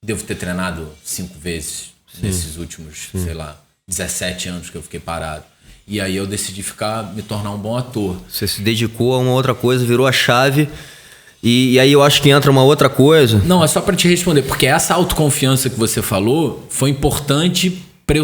[SPEAKER 2] Devo ter treinado 5 vezes nesses últimos, sei lá, 17 anos que eu fiquei parado. E aí eu decidi me tornar um bom ator.
[SPEAKER 1] Você se dedicou a uma outra coisa, virou a chave. E aí eu acho que entra uma outra coisa.
[SPEAKER 2] Não, é só pra te responder. Porque essa autoconfiança que você falou foi importante pra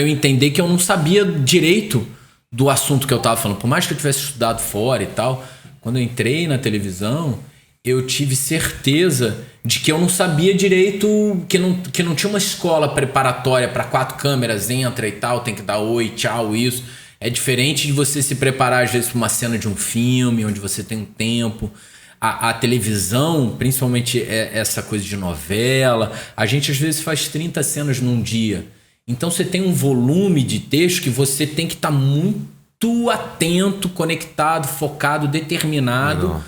[SPEAKER 2] eu entender que eu não sabia direito do assunto que eu tava falando. Por mais que eu tivesse estudado fora e tal, quando eu entrei na televisão... eu tive certeza de que eu não sabia direito, que não tinha uma escola preparatória para 4 câmeras, entra e tal, tem que dar oi, tchau, isso. É diferente de você se preparar, às vezes, para uma cena de um filme, onde você tem um tempo. A televisão, principalmente essa coisa de novela, a gente às vezes faz 30 cenas num dia. Então você tem um volume de texto que você tem que estar muito atento, conectado, focado, determinado... Legal.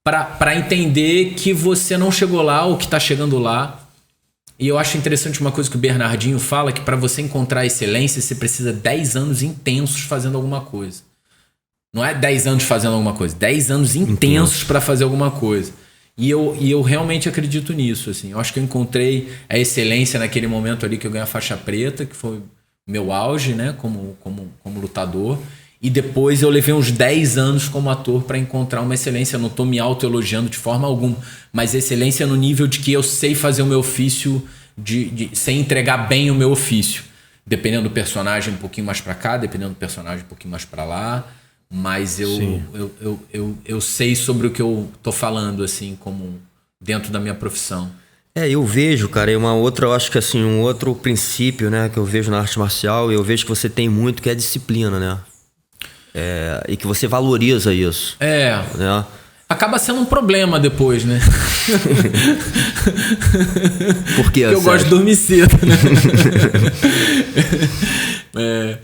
[SPEAKER 2] Para entender que você não chegou lá ou que está chegando lá. E eu acho interessante uma coisa que o Bernardinho fala, que para você encontrar excelência, você precisa 10 anos intensos fazendo alguma coisa. Não é 10 anos fazendo alguma coisa, 10 anos intensos para fazer alguma coisa. E eu realmente acredito nisso. Assim. Eu acho que eu encontrei a excelência naquele momento ali que eu ganhei a faixa preta, que foi meu auge, né, como lutador. E depois eu levei uns 10 anos como ator para encontrar uma excelência. Eu não tô me autoelogiando de forma alguma, mas excelência no nível de que eu sei fazer o meu ofício, sem entregar bem o meu ofício. Dependendo do personagem, um pouquinho mais para cá, dependendo do personagem, um pouquinho mais para lá. Mas eu sei sobre o que eu tô falando, assim, como dentro da minha profissão.
[SPEAKER 1] Eu vejo, cara, eu acho que assim, um outro princípio, né, que eu vejo na arte marcial, eu vejo que você tem muito, que é a disciplina, né? E que você valoriza isso. Né?
[SPEAKER 2] Acaba sendo um problema depois, né?
[SPEAKER 1] Por quê?
[SPEAKER 2] Porque eu gosto de dormir cedo, né?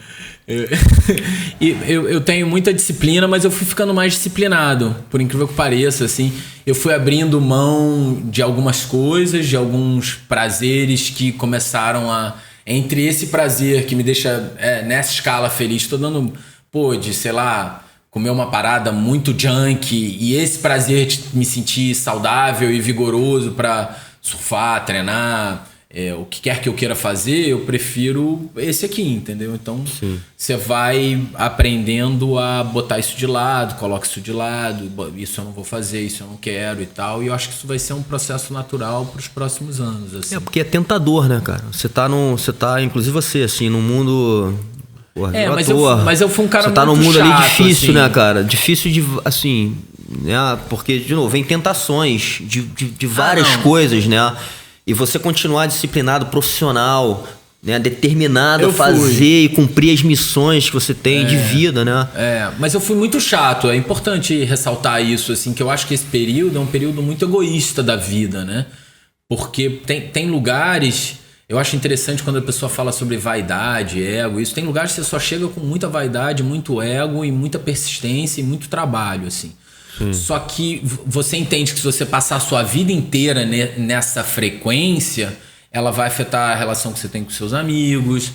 [SPEAKER 2] Eu tenho muita disciplina, mas eu fui ficando mais disciplinado, por incrível que pareça, assim. Eu fui abrindo mão de algumas coisas, de alguns prazeres que começaram a... Entre esse prazer que me deixa nessa escala feliz, tô dando, de, sei lá, comer uma parada muito junk, e esse prazer de me sentir saudável e vigoroso pra surfar, treinar... o que quer que eu queira fazer, eu prefiro esse aqui, entendeu? Então, você vai aprendendo a botar isso de lado, coloca isso de lado, isso eu não vou fazer, isso eu não quero e tal. E eu acho que isso vai ser um processo natural para os próximos anos. Assim.
[SPEAKER 1] Porque é tentador, né, cara? Você tá, inclusive você, assim, num mundo... Porra,
[SPEAKER 2] mas eu fui um cara
[SPEAKER 1] você tá num mundo
[SPEAKER 2] chato,
[SPEAKER 1] ali difícil,
[SPEAKER 2] assim.
[SPEAKER 1] né, cara? Difícil de, assim... Né? Porque, de novo, vem tentações de várias coisas, né? E você continuar disciplinado, profissional, né, determinado a fazer e cumprir as missões que você tem de vida, né?
[SPEAKER 2] Mas eu fui muito chato. É importante ressaltar isso, assim, que eu acho que esse período é um período muito egoísta da vida, né? Porque tem lugares... Eu acho interessante quando a pessoa fala sobre vaidade, ego, isso. Tem lugares que você só chega com muita vaidade, muito ego e muita persistência e muito trabalho, assim. Só que você entende que se você passar a sua vida inteira nessa frequência, ela vai afetar a relação que você tem com seus amigos,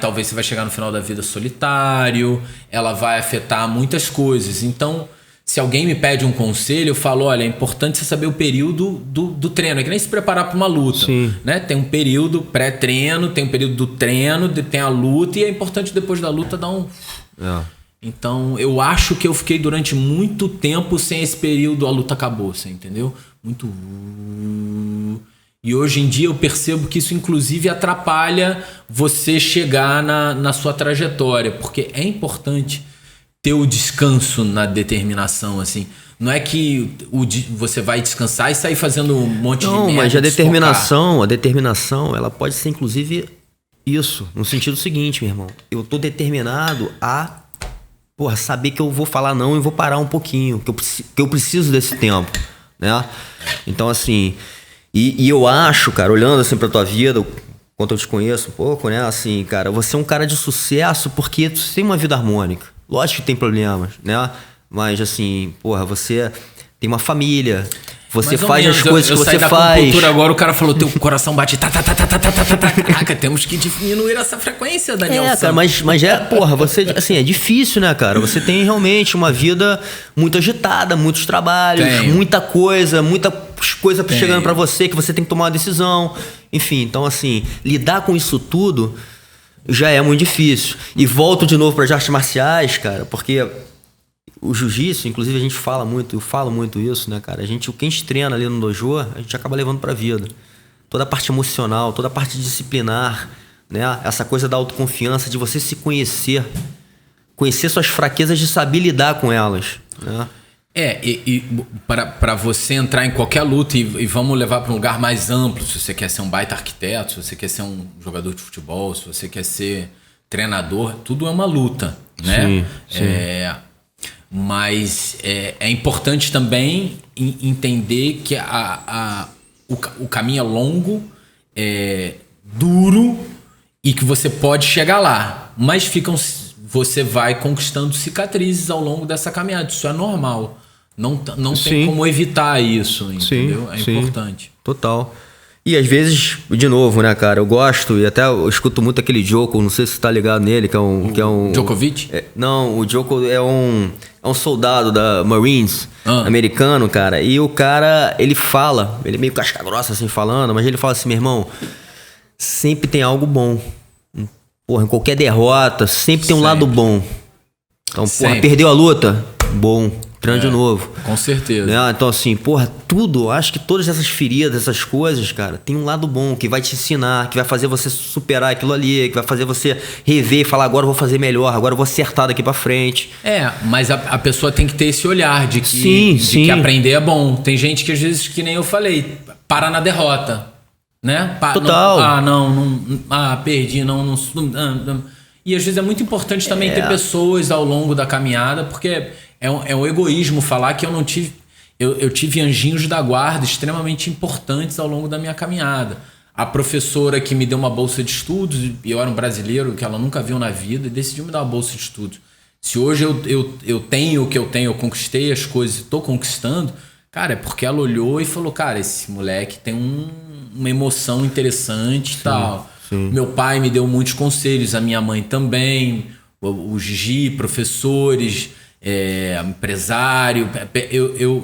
[SPEAKER 2] talvez você vai chegar no final da vida solitário, ela vai afetar muitas coisas. Então, se alguém me pede um conselho, eu falo, olha, é importante você saber o período do treino. É que nem se preparar para uma luta, né? Tem um período pré-treino, tem um período do treino, tem a luta, e é importante depois da luta dar um... Então, eu acho que eu fiquei durante muito tempo sem esse período, a luta acabou, você entendeu? Muito... E hoje em dia eu percebo que isso, inclusive, atrapalha você chegar na sua trajetória, porque é importante ter o descanso na determinação, assim. Não é que você vai descansar e sair fazendo um monte de merda.
[SPEAKER 1] Não, mas a determinação, ela pode ser, inclusive, isso. No sentido seguinte, meu irmão. Eu tô determinado a... saber que eu vou falar não e vou parar um pouquinho, que eu preciso desse tempo, né? Então, assim, e eu acho, cara, olhando assim pra tua vida, quanto eu te conheço um pouco, né? Assim, cara, você é um cara de sucesso porque você tem uma vida harmônica. Lógico que tem problemas, né? Mas, assim, você tem uma família... Você faz as coisas que você faz.
[SPEAKER 2] Cultura agora, o cara falou, teu coração bate Caraca, temos que diminuir essa frequência, Daniel.
[SPEAKER 1] Cara, mas você, assim, é difícil, né, cara? Você tem realmente uma vida muito agitada, muitos trabalhos, muita coisa chegando pra você que você tem que tomar uma decisão. Enfim, então, assim, lidar com isso tudo já é muito difícil. E volto de novo para as artes marciais, cara, porque... O jiu-jitsu, inclusive, eu falo muito isso, né, cara? O que a gente treina ali no dojo, a gente acaba levando pra vida. Toda a parte emocional, toda a parte disciplinar, né? Essa coisa da autoconfiança, de você se conhecer suas fraquezas, de saber lidar com elas, né?
[SPEAKER 2] Para você entrar em qualquer luta e vamos levar para um lugar mais amplo, se você quer ser um baita arquiteto, se você quer ser um jogador de futebol, se você quer ser treinador, tudo é uma luta, né?
[SPEAKER 1] Sim.
[SPEAKER 2] Mas é importante também entender que o caminho é longo, é duro e que você pode chegar lá. Mas você vai conquistando cicatrizes ao longo dessa caminhada. Isso é normal. Não tem como evitar isso, entendeu? É importante.
[SPEAKER 1] Total. E às vezes, de novo, né, cara, eu gosto e até eu escuto muito aquele Djoko, não sei se você tá ligado nele, que é um...
[SPEAKER 2] Djokovic?
[SPEAKER 1] Não, o Djoko é um soldado da Marines, americano, cara, e o cara, ele é meio casca grossa assim falando, mas ele fala assim, meu irmão, sempre tem algo bom. Em qualquer derrota, sempre tem um lado bom. Então, perdeu a luta? Bom. Treina de novo.
[SPEAKER 2] Com certeza.
[SPEAKER 1] Né? Então, assim, tudo, acho que todas essas feridas, essas coisas, cara, tem um lado bom que vai te ensinar, que vai fazer você superar aquilo ali, que vai fazer você rever e falar, agora eu vou fazer melhor, agora eu vou acertar daqui pra frente.
[SPEAKER 2] Mas a pessoa tem que ter esse olhar de que aprender é bom. Tem gente que às vezes, que nem eu falei, para na derrota, né?
[SPEAKER 1] Total.
[SPEAKER 2] Perdi, não. E às vezes é muito importante também ter pessoas ao longo da caminhada, porque é um egoísmo falar que eu não tive... Eu tive anjinhos da guarda extremamente importantes ao longo da minha caminhada. A professora que me deu uma bolsa de estudos, e eu era um brasileiro que ela nunca viu na vida, e decidiu me dar uma bolsa de estudos. Se hoje eu tenho o que eu tenho, eu conquistei as coisas e estou conquistando, cara, é porque ela olhou e falou, cara, esse moleque tem uma emoção interessante e tal. Sim. Meu pai me deu muitos conselhos, a minha mãe também, o Gigi, professores, empresário.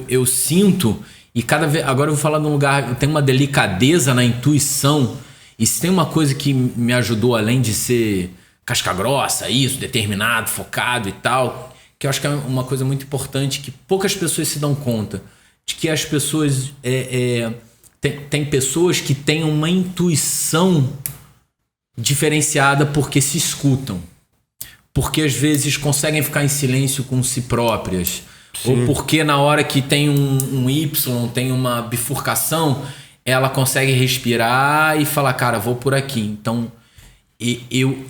[SPEAKER 2] Eu sinto, e cada vez. Agora eu vou falar de um lugar, tem uma delicadeza na intuição, e se tem uma coisa que me ajudou, além de ser casca grossa, isso, determinado, focado e tal, que eu acho que é uma coisa muito importante, que poucas pessoas se dão conta, de que as pessoas. Tem pessoas que têm uma intuição diferenciada porque se escutam. Porque às vezes conseguem ficar em silêncio com si próprias. Sim. Ou porque na hora que tem um Y, tem uma bifurcação, ela consegue respirar e falar, cara, vou por aqui. Então,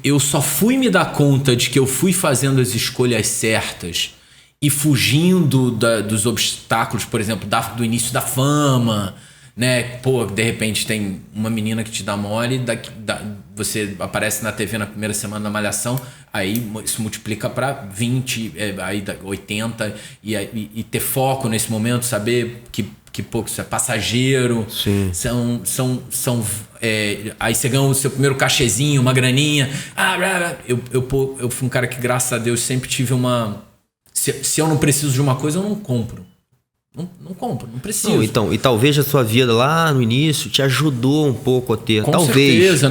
[SPEAKER 2] eu só fui me dar conta de que eu fui fazendo as escolhas certas e fugindo dos obstáculos, por exemplo, do início da fama, né? Pô, de repente tem uma menina que te dá mole, você aparece na TV na primeira semana da Malhação, aí isso multiplica para 20, aí 80, e ter foco nesse momento, saber que pô, isso é passageiro. Sim. Aí você ganha o seu primeiro cachezinho, uma graninha. Eu fui um cara que, graças a Deus, sempre tive uma... Se eu não preciso de uma coisa, eu não compro. Não compro, não preciso.
[SPEAKER 1] Não, então, e talvez a sua vida lá no início te ajudou um pouco a ter.
[SPEAKER 2] Com
[SPEAKER 1] talvez.
[SPEAKER 2] Certeza,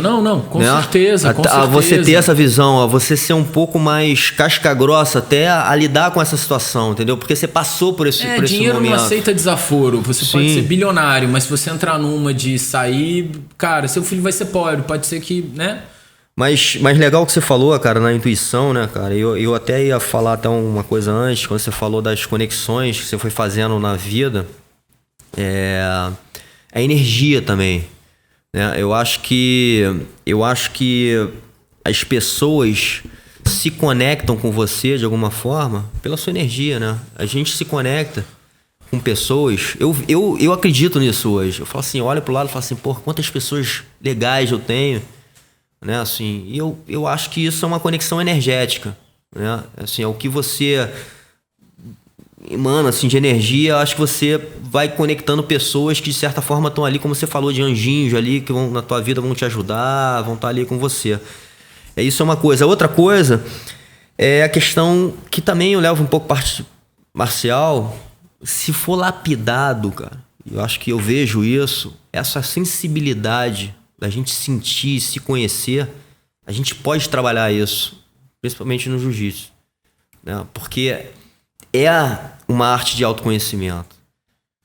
[SPEAKER 2] com certeza.
[SPEAKER 1] A você ter essa visão, a você ser um pouco mais casca grossa até a lidar com essa situação, entendeu? Porque você passou por esse momento.
[SPEAKER 2] Dinheiro não aceita desaforo. Você Sim. pode ser bilionário, mas se você entrar numa de sair, cara, seu filho vai ser pobre. Pode ser que, né?
[SPEAKER 1] Mas legal que você falou, cara, na intuição, né, cara? Eu até ia falar até uma coisa antes, quando você falou das conexões que você foi fazendo na vida. A energia também, né? Eu acho que as pessoas se conectam com você de alguma forma pela sua energia, né? A gente se conecta com pessoas. Eu acredito nisso hoje. Eu falo assim, olho pro lado e falo assim, pô, quantas pessoas legais eu tenho. Né, assim, e eu acho que isso é uma conexão energética, né? Assim, é o que você emana assim, de energia. Eu acho que você vai conectando pessoas que de certa forma estão ali, como você falou, de anjinhos ali, que vão na tua vida, vão te ajudar, vão estar ali com você. Isso é uma coisa. Outra coisa é a questão que também eu levo um pouco parte marcial. Se for lapidado, cara, eu acho que eu vejo isso, essa sensibilidade da gente sentir, se conhecer, a gente pode trabalhar isso, principalmente no jiu-jitsu, né? Porque é uma arte de autoconhecimento,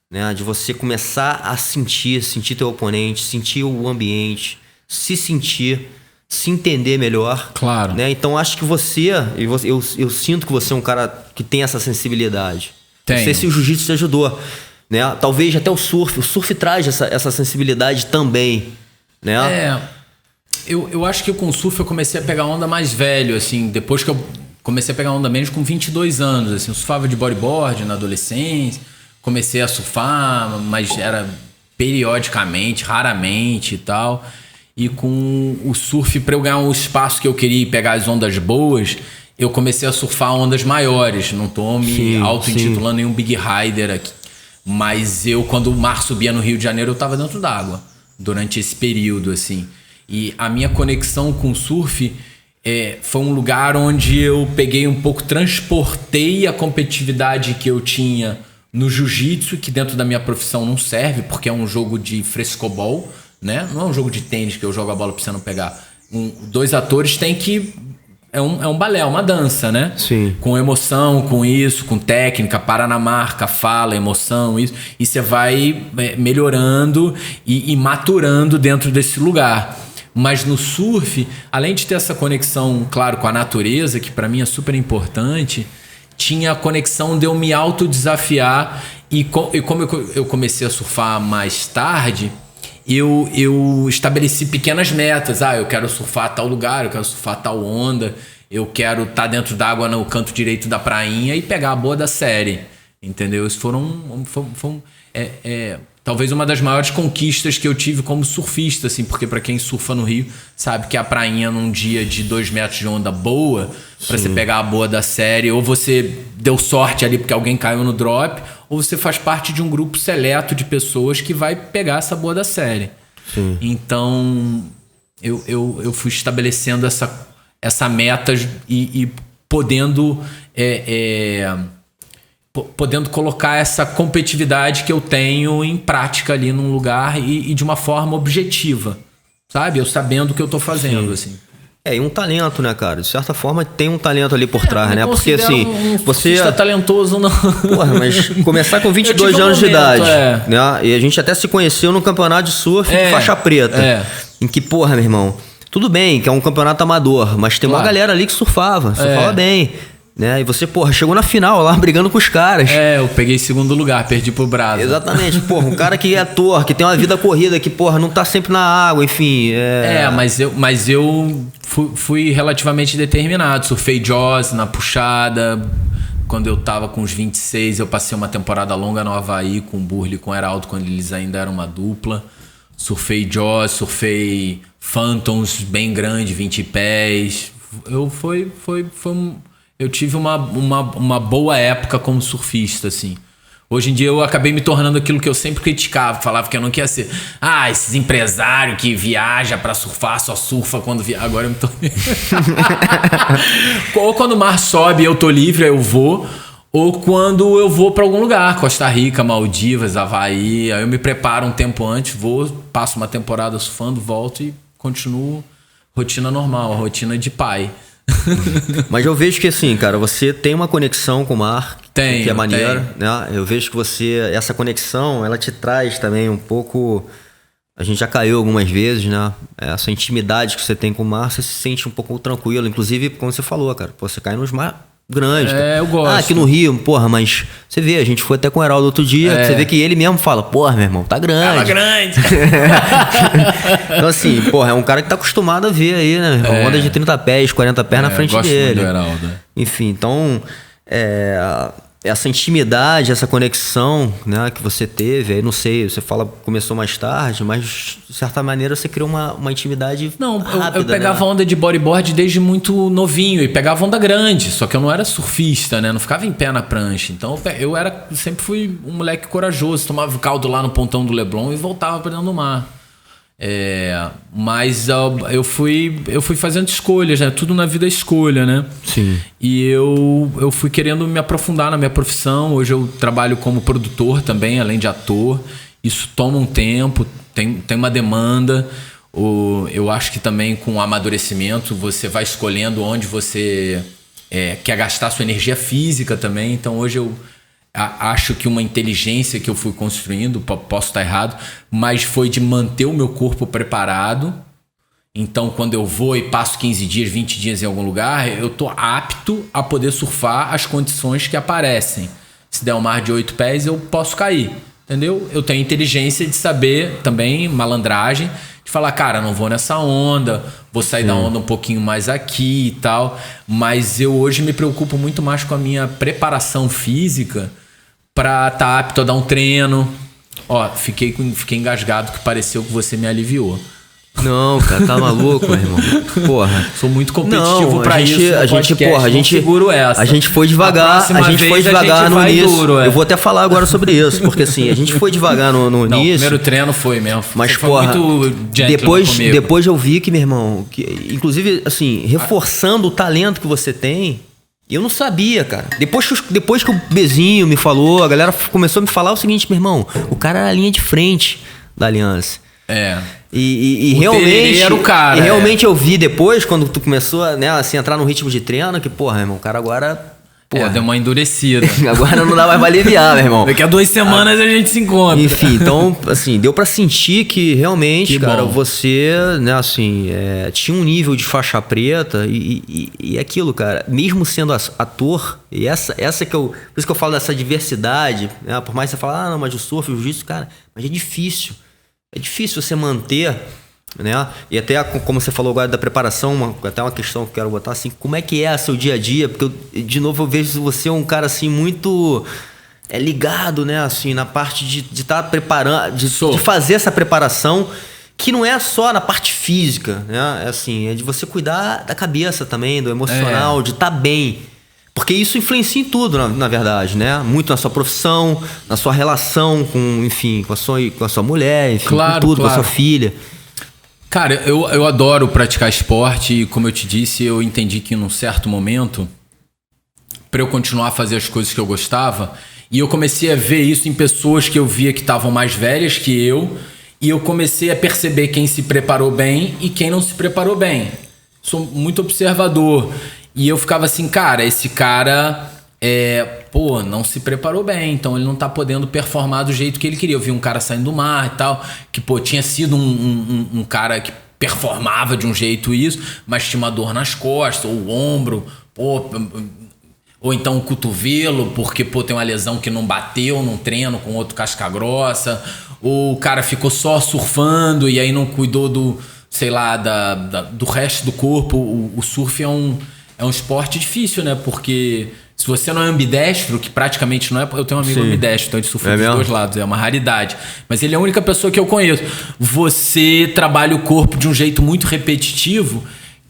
[SPEAKER 1] né? De você começar a sentir teu oponente, sentir o ambiente, se sentir, se entender melhor.
[SPEAKER 2] Claro.
[SPEAKER 1] Né? Então acho que eu sinto que você é um cara que tem essa sensibilidade. Tenho. Não sei se o jiu-jitsu te ajudou, né? Talvez até o surf traz essa sensibilidade também. Né?
[SPEAKER 2] Eu acho que com o surf eu comecei a pegar onda mais velho, assim, depois que eu comecei a pegar onda menos com 22 anos, assim, eu surfava de bodyboard na adolescência, comecei a surfar, mas era periodicamente, raramente e tal, e com o surf, para eu ganhar um espaço que eu queria e pegar as ondas boas, eu comecei a surfar ondas maiores, não tô me auto-intitulando nenhum Big Rider aqui, mas quando o mar subia no Rio de Janeiro, eu tava dentro d'água. Durante esse período, assim. E a minha conexão com o surf foi um lugar onde eu peguei um pouco, transportei a competitividade que eu tinha no jiu-jitsu, que dentro da minha profissão não serve, porque é um jogo de frescobol, né? Não é um jogo de tênis que eu jogo a bola pra você não pegar. Dois atores têm que... É um balé, é uma dança, né?
[SPEAKER 1] Sim.
[SPEAKER 2] Com emoção, com isso, com técnica, para na marca, fala, emoção, isso. E você vai melhorando e maturando dentro desse lugar. Mas no surf, além de ter essa conexão, claro, com a natureza, que para mim é super importante, tinha a conexão de eu me autodesafiar. E como eu comecei a surfar mais tarde... Eu estabeleci pequenas metas. Eu quero surfar tal lugar, eu quero surfar tal onda, eu quero estar dentro d'água no canto direito da prainha e pegar a boa da série, entendeu? Isso talvez uma das maiores conquistas que eu tive como surfista, assim, porque para quem surfa no Rio sabe que a prainha num dia de 2 metros de onda boa, para você pegar a boa da série, ou você deu sorte ali porque alguém caiu no drop, ou você faz parte de um grupo seleto de pessoas que vai pegar essa boa da série.
[SPEAKER 1] Sim.
[SPEAKER 2] Então eu fui estabelecendo essa meta e podendo podendo colocar essa competitividade que eu tenho em prática ali num lugar e de uma forma objetiva, sabe? Eu sabendo o que eu tô fazendo, assim.
[SPEAKER 1] E um talento, né, cara? De certa forma tem um talento ali por trás, né? Porque assim, você
[SPEAKER 2] está talentoso, não.
[SPEAKER 1] Porra, mas começar com 22 anos de idade, né? E a gente até se conheceu no campeonato de surf de faixa preta. Em que, porra, meu irmão, tudo bem que é um campeonato amador, mas tem uma galera ali que surfava bem. Né? E você, porra, chegou na final lá brigando com os caras.
[SPEAKER 2] Eu peguei 2º lugar, perdi pro Brasa.
[SPEAKER 1] Exatamente, porra, um cara que é ator, que tem uma vida corrida, que, porra, não tá sempre na água, enfim.
[SPEAKER 2] Mas eu fui relativamente determinado. Surfei Jaws na puxada. Quando eu tava com uns 26, eu passei uma temporada longa no Havaí com o Burley e com o Heraldo, quando eles ainda eram uma dupla. Surfei Jaws, surfei Phantoms bem grande, 20 pés. Eu tive uma boa época como surfista, assim. Hoje em dia eu acabei me tornando aquilo que eu sempre criticava. Falava que eu não queria ser... esses empresários que viajam pra surfar, só surfa quando viaja. Agora eu me tornei... Ou quando o mar sobe e eu tô livre, aí eu vou. Ou quando eu vou pra algum lugar. Costa Rica, Maldivas, Havaí. Aí eu me preparo um tempo antes, vou, passo uma temporada surfando, volto e continuo rotina normal, a rotina de pai.
[SPEAKER 1] Mas eu vejo que assim, cara, você tem uma conexão com o mar, que é maneiro, né? Eu vejo que essa conexão, ela te traz também um pouco, a gente já caiu algumas vezes, né? Essa intimidade que você tem com o mar, você se sente um pouco tranquilo, inclusive, como você falou, cara, você cai nos mar grandes.
[SPEAKER 2] Eu gosto.
[SPEAKER 1] Aqui no Rio, porra, mas você vê, a gente foi até com o Heraldo outro dia, você vê que ele mesmo fala, porra, meu irmão, tá grande.
[SPEAKER 2] Tava grande.
[SPEAKER 1] Então assim, porra, é um cara que tá acostumado a ver aí, né? Uma onda de 30 pés, 40 pés na frente dele.
[SPEAKER 2] Do Heraldo.
[SPEAKER 1] Enfim, então, essa intimidade, essa conexão, né, que você teve, aí não sei, você fala começou mais tarde, mas de certa maneira você criou uma intimidade rápida,
[SPEAKER 2] eu pegava onda de bodyboard desde muito novinho e pegava onda grande, só que eu não era surfista, né, não ficava em pé na prancha, então eu sempre fui um moleque corajoso, tomava caldo lá no pontão do Leblon e voltava para dentro do mar. Mas eu fui fazendo escolhas, né? Tudo na vida é escolha, né?
[SPEAKER 1] Sim.
[SPEAKER 2] E eu fui querendo me aprofundar na minha profissão. Hoje eu trabalho como produtor também, além de ator. Isso toma um tempo, tem uma demanda. Eu acho que também com o amadurecimento você vai escolhendo onde você quer gastar sua energia física também. Então hoje eu acho que uma inteligência que eu fui construindo, posso estar errado, mas foi de manter o meu corpo preparado. Então, quando eu vou e passo 15 dias, 20 dias em algum lugar, eu tô apto a poder surfar as condições que aparecem. Se der um mar de 8 pés, eu posso cair, entendeu? Eu tenho inteligência de saber também, malandragem, de falar, cara, não vou nessa onda, vou sair da onda um pouquinho mais aqui e tal. Mas eu hoje me preocupo muito mais com a minha preparação física pra estar apto a dar um treino. Fiquei engasgado, que pareceu que você me aliviou.
[SPEAKER 1] Não, cara, tá maluco, meu irmão. Porra.
[SPEAKER 2] Sou muito competitivo pra isso.
[SPEAKER 1] A gente foi devagar, no início. Duro,
[SPEAKER 2] Eu
[SPEAKER 1] vou até falar agora sobre isso, porque assim, a gente foi devagar no início. O
[SPEAKER 2] primeiro treino foi mesmo.
[SPEAKER 1] Mas,
[SPEAKER 2] foi
[SPEAKER 1] porra,
[SPEAKER 2] muito
[SPEAKER 1] depois eu vi que, meu irmão, que, inclusive, assim, reforçando o talento que você tem, eu não sabia, cara. Depois que o Bezinho me falou, a galera começou a me falar o seguinte, meu irmão, o cara era a linha de frente da Aliança. E realmente
[SPEAKER 2] era o cara.
[SPEAKER 1] E realmente eu vi depois, quando tu começou, né, assim, entrar no ritmo de treino, que, porra, irmão, o cara agora...
[SPEAKER 2] deu uma endurecida.
[SPEAKER 1] Agora não dá mais pra aliviar, meu irmão.
[SPEAKER 2] Daqui a 2 semanas a gente se encontra.
[SPEAKER 1] Enfim, então, assim, deu pra sentir que realmente, cara, você, né, assim, tinha um nível de faixa preta e aquilo, cara, mesmo sendo ator, e essa que por isso que eu falo dessa diversidade, né, por mais que você fale, não, mas o surf, o jiu-jitsu, cara, mas é difícil. É difícil você manter, né? E até, como você falou agora da preparação, até uma questão que eu quero botar assim, como é que é seu dia a dia? Porque, de novo, eu vejo você um cara assim muito ligado, né, assim, na parte de estar preparando, de fazer essa preparação, que não é só na parte física, né? Assim, é de você cuidar da cabeça também, do emocional, de estar bem. Porque isso influencia em tudo, na verdade, né? Muito na sua profissão, na sua relação com, enfim, com a sua mulher, enfim, com tudo, com a sua filha.
[SPEAKER 2] Cara, eu adoro praticar esporte e, como eu te disse, eu entendi que num certo momento, para eu continuar a fazer as coisas que eu gostava, e eu comecei a ver isso em pessoas que eu via que estavam mais velhas que eu, e eu comecei a perceber quem se preparou bem e quem não se preparou bem. Sou muito observador. E eu ficava assim, cara, esse cara não se preparou bem, então ele não tá podendo performar do jeito que ele queria. Eu vi um cara saindo do mar e tal, que, tinha sido um cara que performava de um jeito isso, mas tinha uma dor nas costas, ou o ombro, ou então o cotovelo, porque, tem uma lesão que não bateu num treino com outro casca grossa, ou o cara ficou só surfando e aí não cuidou do resto do corpo. O surf é um esporte difícil, né? Porque se você não é ambidestro, que praticamente não é... Eu tenho um amigo ambidestro, então ele surfa dos dois lados, é uma raridade. Mas ele é a única pessoa que eu conheço. Você trabalha o corpo de um jeito muito repetitivo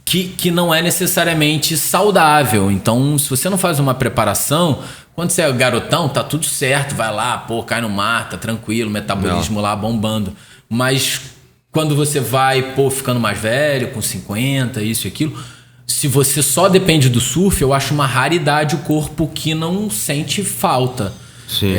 [SPEAKER 2] que não é necessariamente saudável. Então, se você não faz uma preparação... Quando você é garotão, tá tudo certo, vai lá, cai no mar, tá tranquilo, metabolismo lá bombando. Mas quando você vai, ficando mais velho, com 50, isso e aquilo, se você só depende do surf, eu acho uma raridade o corpo que não sente falta.
[SPEAKER 1] Sim.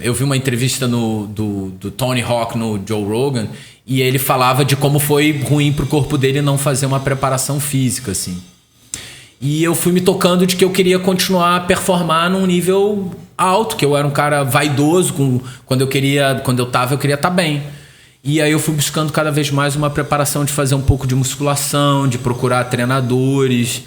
[SPEAKER 2] Eu vi uma entrevista do Tony Hawk no Joe Rogan, e ele falava de como foi ruim pro corpo dele não fazer uma preparação física, assim. E eu fui me tocando de que eu queria continuar a performar num nível alto, que eu era um cara vaidoso, quando eu queria estar bem. E aí eu fui buscando cada vez mais uma preparação de fazer um pouco de musculação, de procurar treinadores,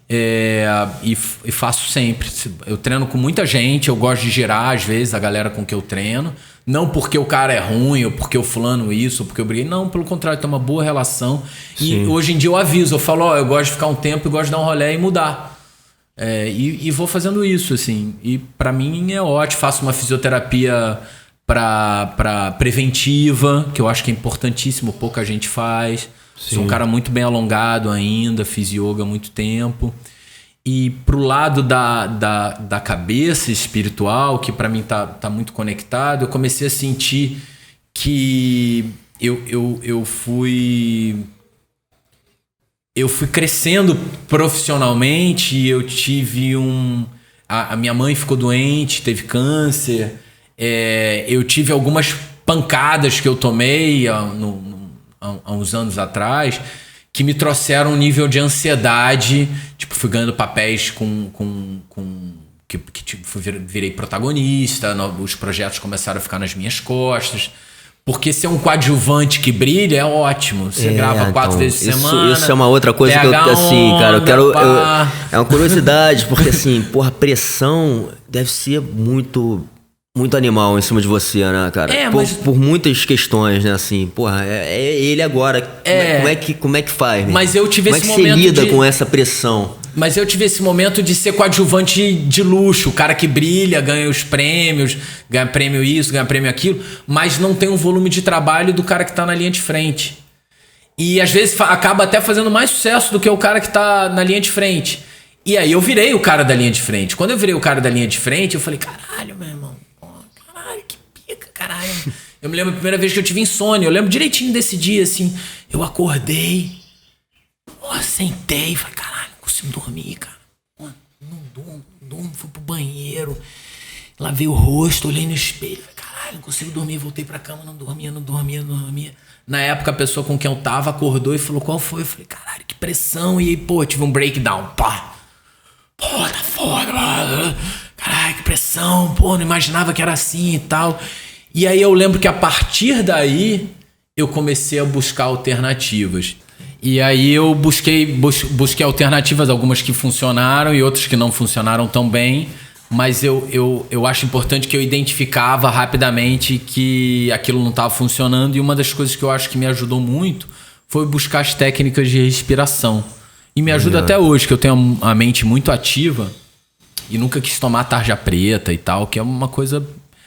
[SPEAKER 2] e faço sempre. Eu treino com muita gente, eu gosto de girar às vezes a galera com que eu treino. Não porque o cara é ruim, ou porque o fulano isso, ou porque eu briguei. Não, pelo contrário, tem uma boa relação. Sim. E hoje em dia eu aviso, eu falo, eu gosto de ficar um tempo e gosto de dar um rolê e mudar. E vou fazendo isso, assim. E pra mim é ótimo. Faço uma fisioterapia pra preventiva, que eu acho que é importantíssimo, pouca gente faz. Sim. Sou um cara muito bem alongado ainda, fiz yoga há muito tempo. E pro lado da cabeça espiritual, que para mim tá muito conectado, eu comecei a sentir que eu fui crescendo profissionalmente. E eu tive a minha mãe ficou doente, teve câncer. Eu tive algumas pancadas que eu tomei há uns anos atrás, que me trouxeram um nível de ansiedade. Tipo, fui ganhando papéis virei protagonista, os projetos começaram a ficar nas minhas costas. Porque ser um coadjuvante que brilha é ótimo. Você grava 4 vezes por semana.
[SPEAKER 1] Isso é uma outra coisa que eu, assim, cara, é uma curiosidade, porque assim, pressão deve ser muito animal em cima de você, né, cara? Por muitas questões, né, assim, ele agora, como é que faz? Mesmo?
[SPEAKER 2] Mas eu tive esse momento.
[SPEAKER 1] Como é que você lida com essa pressão?
[SPEAKER 2] Mas eu tive esse momento de ser coadjuvante de luxo, o cara que brilha, ganha os prêmios, ganha prêmio isso, ganha prêmio aquilo, mas não tem um volume de trabalho do cara que tá na linha de frente. E às vezes acaba até fazendo mais sucesso do que o cara que tá na linha de frente. E aí eu virei o cara da linha de frente. Quando eu virei o cara da linha de frente, eu falei, caralho, meu irmão. Caralho, que pica, caralho. Eu me lembro a primeira vez que eu tive insônia. Eu lembro direitinho desse dia, assim. Eu acordei. Sentei. Falei, caralho, não consigo dormir, cara. Não durmo. Fui pro banheiro. Lavei o rosto, olhei no espelho. Falei, caralho, não consigo dormir. Voltei pra cama, não dormia. Na época, a pessoa com quem eu tava acordou e falou, qual foi? Eu falei, caralho, que pressão. E aí, tive um breakdown. Tá foda. Caralho, que pressão. Não imaginava que era assim e tal. E aí eu lembro que a partir daí eu comecei a buscar alternativas. E aí eu busquei alternativas, algumas que funcionaram e outras que não funcionaram tão bem. Mas eu acho importante que eu identificava rapidamente que aquilo não estava funcionando. E uma das coisas que eu acho que me ajudou muito foi buscar as técnicas de respiração. E me ajuda até hoje, que eu tenho a mente muito ativa. E nunca quis tomar tarja preta e tal, que é uma coisa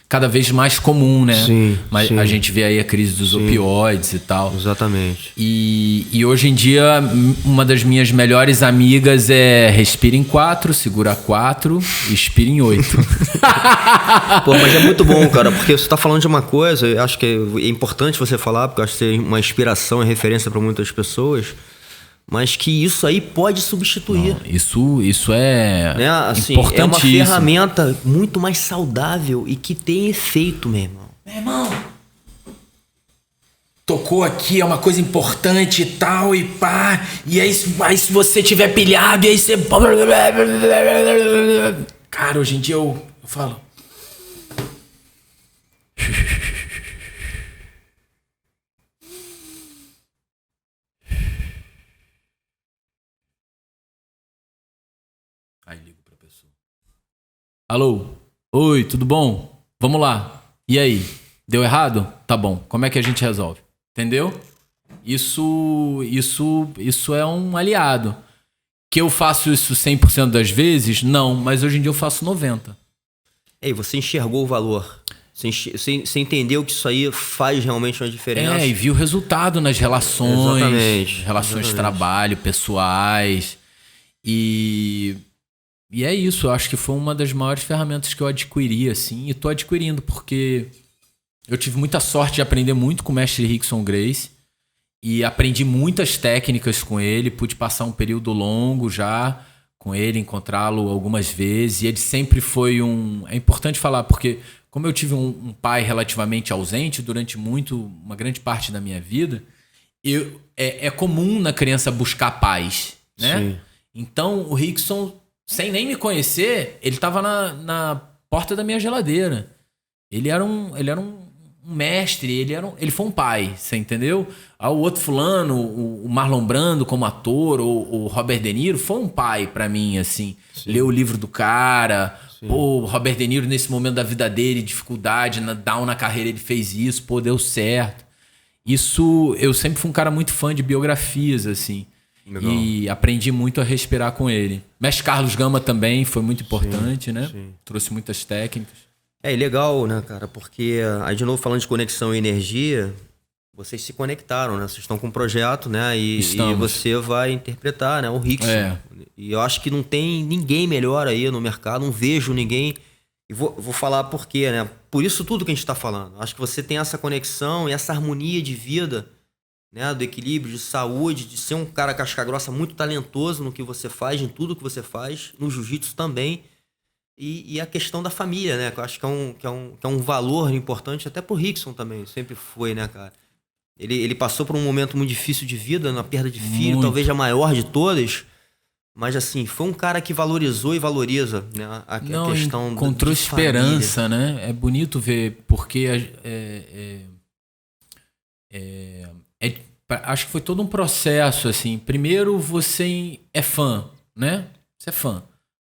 [SPEAKER 2] cada vez mais comum, né?
[SPEAKER 1] Sim,
[SPEAKER 2] Mas
[SPEAKER 1] sim.
[SPEAKER 2] a gente vê aí a crise dos opioides e tal.
[SPEAKER 1] Exatamente.
[SPEAKER 2] E hoje em dia, uma das minhas melhores amigas é respira em 4, segura 4, expira em 8.
[SPEAKER 1] Pô, mas é muito bom, cara, porque você tá falando de uma coisa, eu acho que é importante você falar, porque eu acho que é uma inspiração e referência para muitas pessoas, mas que isso aí pode substituir.
[SPEAKER 2] Não, isso é
[SPEAKER 1] Né? Assim,
[SPEAKER 2] importantíssimo.
[SPEAKER 1] é uma ferramenta muito mais saudável e que tem efeito, meu irmão.
[SPEAKER 2] Meu irmão, tocou aqui, é uma coisa importante e tal, e pá. E aí, se você tiver pilhado, e aí você... Cara, hoje em dia eu falo... Aí ligo pra pessoa. Alô? Oi, tudo bom? Vamos lá. E aí? Deu errado? Tá bom. Como é que a gente resolve? Entendeu? Isso é um aliado. Que eu faço isso 100% das vezes? Não, mas hoje em dia eu faço 90%.
[SPEAKER 1] Ei, você enxergou o valor. Você entendeu que isso aí faz realmente uma diferença.
[SPEAKER 2] E viu o resultado nas relações.
[SPEAKER 1] Exatamente.
[SPEAKER 2] Relações de trabalho, pessoais. E é isso, eu acho que foi uma das maiores ferramentas que eu adquiri, assim, e tô adquirindo, porque eu tive muita sorte de aprender muito com o mestre Rickson Gracie, e aprendi muitas técnicas com ele, pude passar um período longo já com ele, encontrá-lo algumas vezes, e ele sempre foi é importante falar, porque como eu tive um pai relativamente ausente durante uma grande parte da minha vida, é comum na criança buscar pais, né?
[SPEAKER 1] Sim.
[SPEAKER 2] Então, o Rickson, sem nem me conhecer, ele estava na porta da minha geladeira. Ele era um mestre, ele foi um pai, você entendeu? O outro fulano, o Marlon Brando como ator, o Robert De Niro, foi um pai pra mim, assim.
[SPEAKER 1] Sim.
[SPEAKER 2] Ler o livro do cara,
[SPEAKER 1] Sim.
[SPEAKER 2] pô, o Robert De Niro nesse momento da vida dele, dificuldade, down na carreira, ele fez isso, pô, deu certo. Isso, eu sempre fui um cara muito fã de biografias, assim. Legal. E aprendi muito a respirar com ele. Mestre Carlos Gama também foi muito importante, sim, né? Sim. Trouxe muitas técnicas.
[SPEAKER 1] É legal, né, cara? Porque, aí de novo falando de conexão e energia, vocês se conectaram, né? Vocês estão com um projeto, né? E você vai interpretar, né? O Rickson. E eu acho que não tem ninguém melhor aí no mercado, não vejo ninguém. E vou falar por quê, né? Por isso tudo que a gente está falando. Acho que você tem essa conexão e essa harmonia de vida, né, do equilíbrio, de saúde, de ser um cara casca grossa muito talentoso no que você faz, em tudo que você faz, no jiu-jitsu também, e a questão da família, né, que eu acho que é um valor importante até pro Rickson também, sempre foi, né, cara. Ele passou por um momento muito difícil de vida, na perda de filho, muito. Talvez a maior de todas, mas assim, foi um cara que valorizou e valoriza, né, a questão
[SPEAKER 2] encontrou
[SPEAKER 1] de
[SPEAKER 2] esperança,
[SPEAKER 1] família.
[SPEAKER 2] né, é bonito ver, porque acho que foi todo um processo, assim. Primeiro, você é fã, né? Você é fã.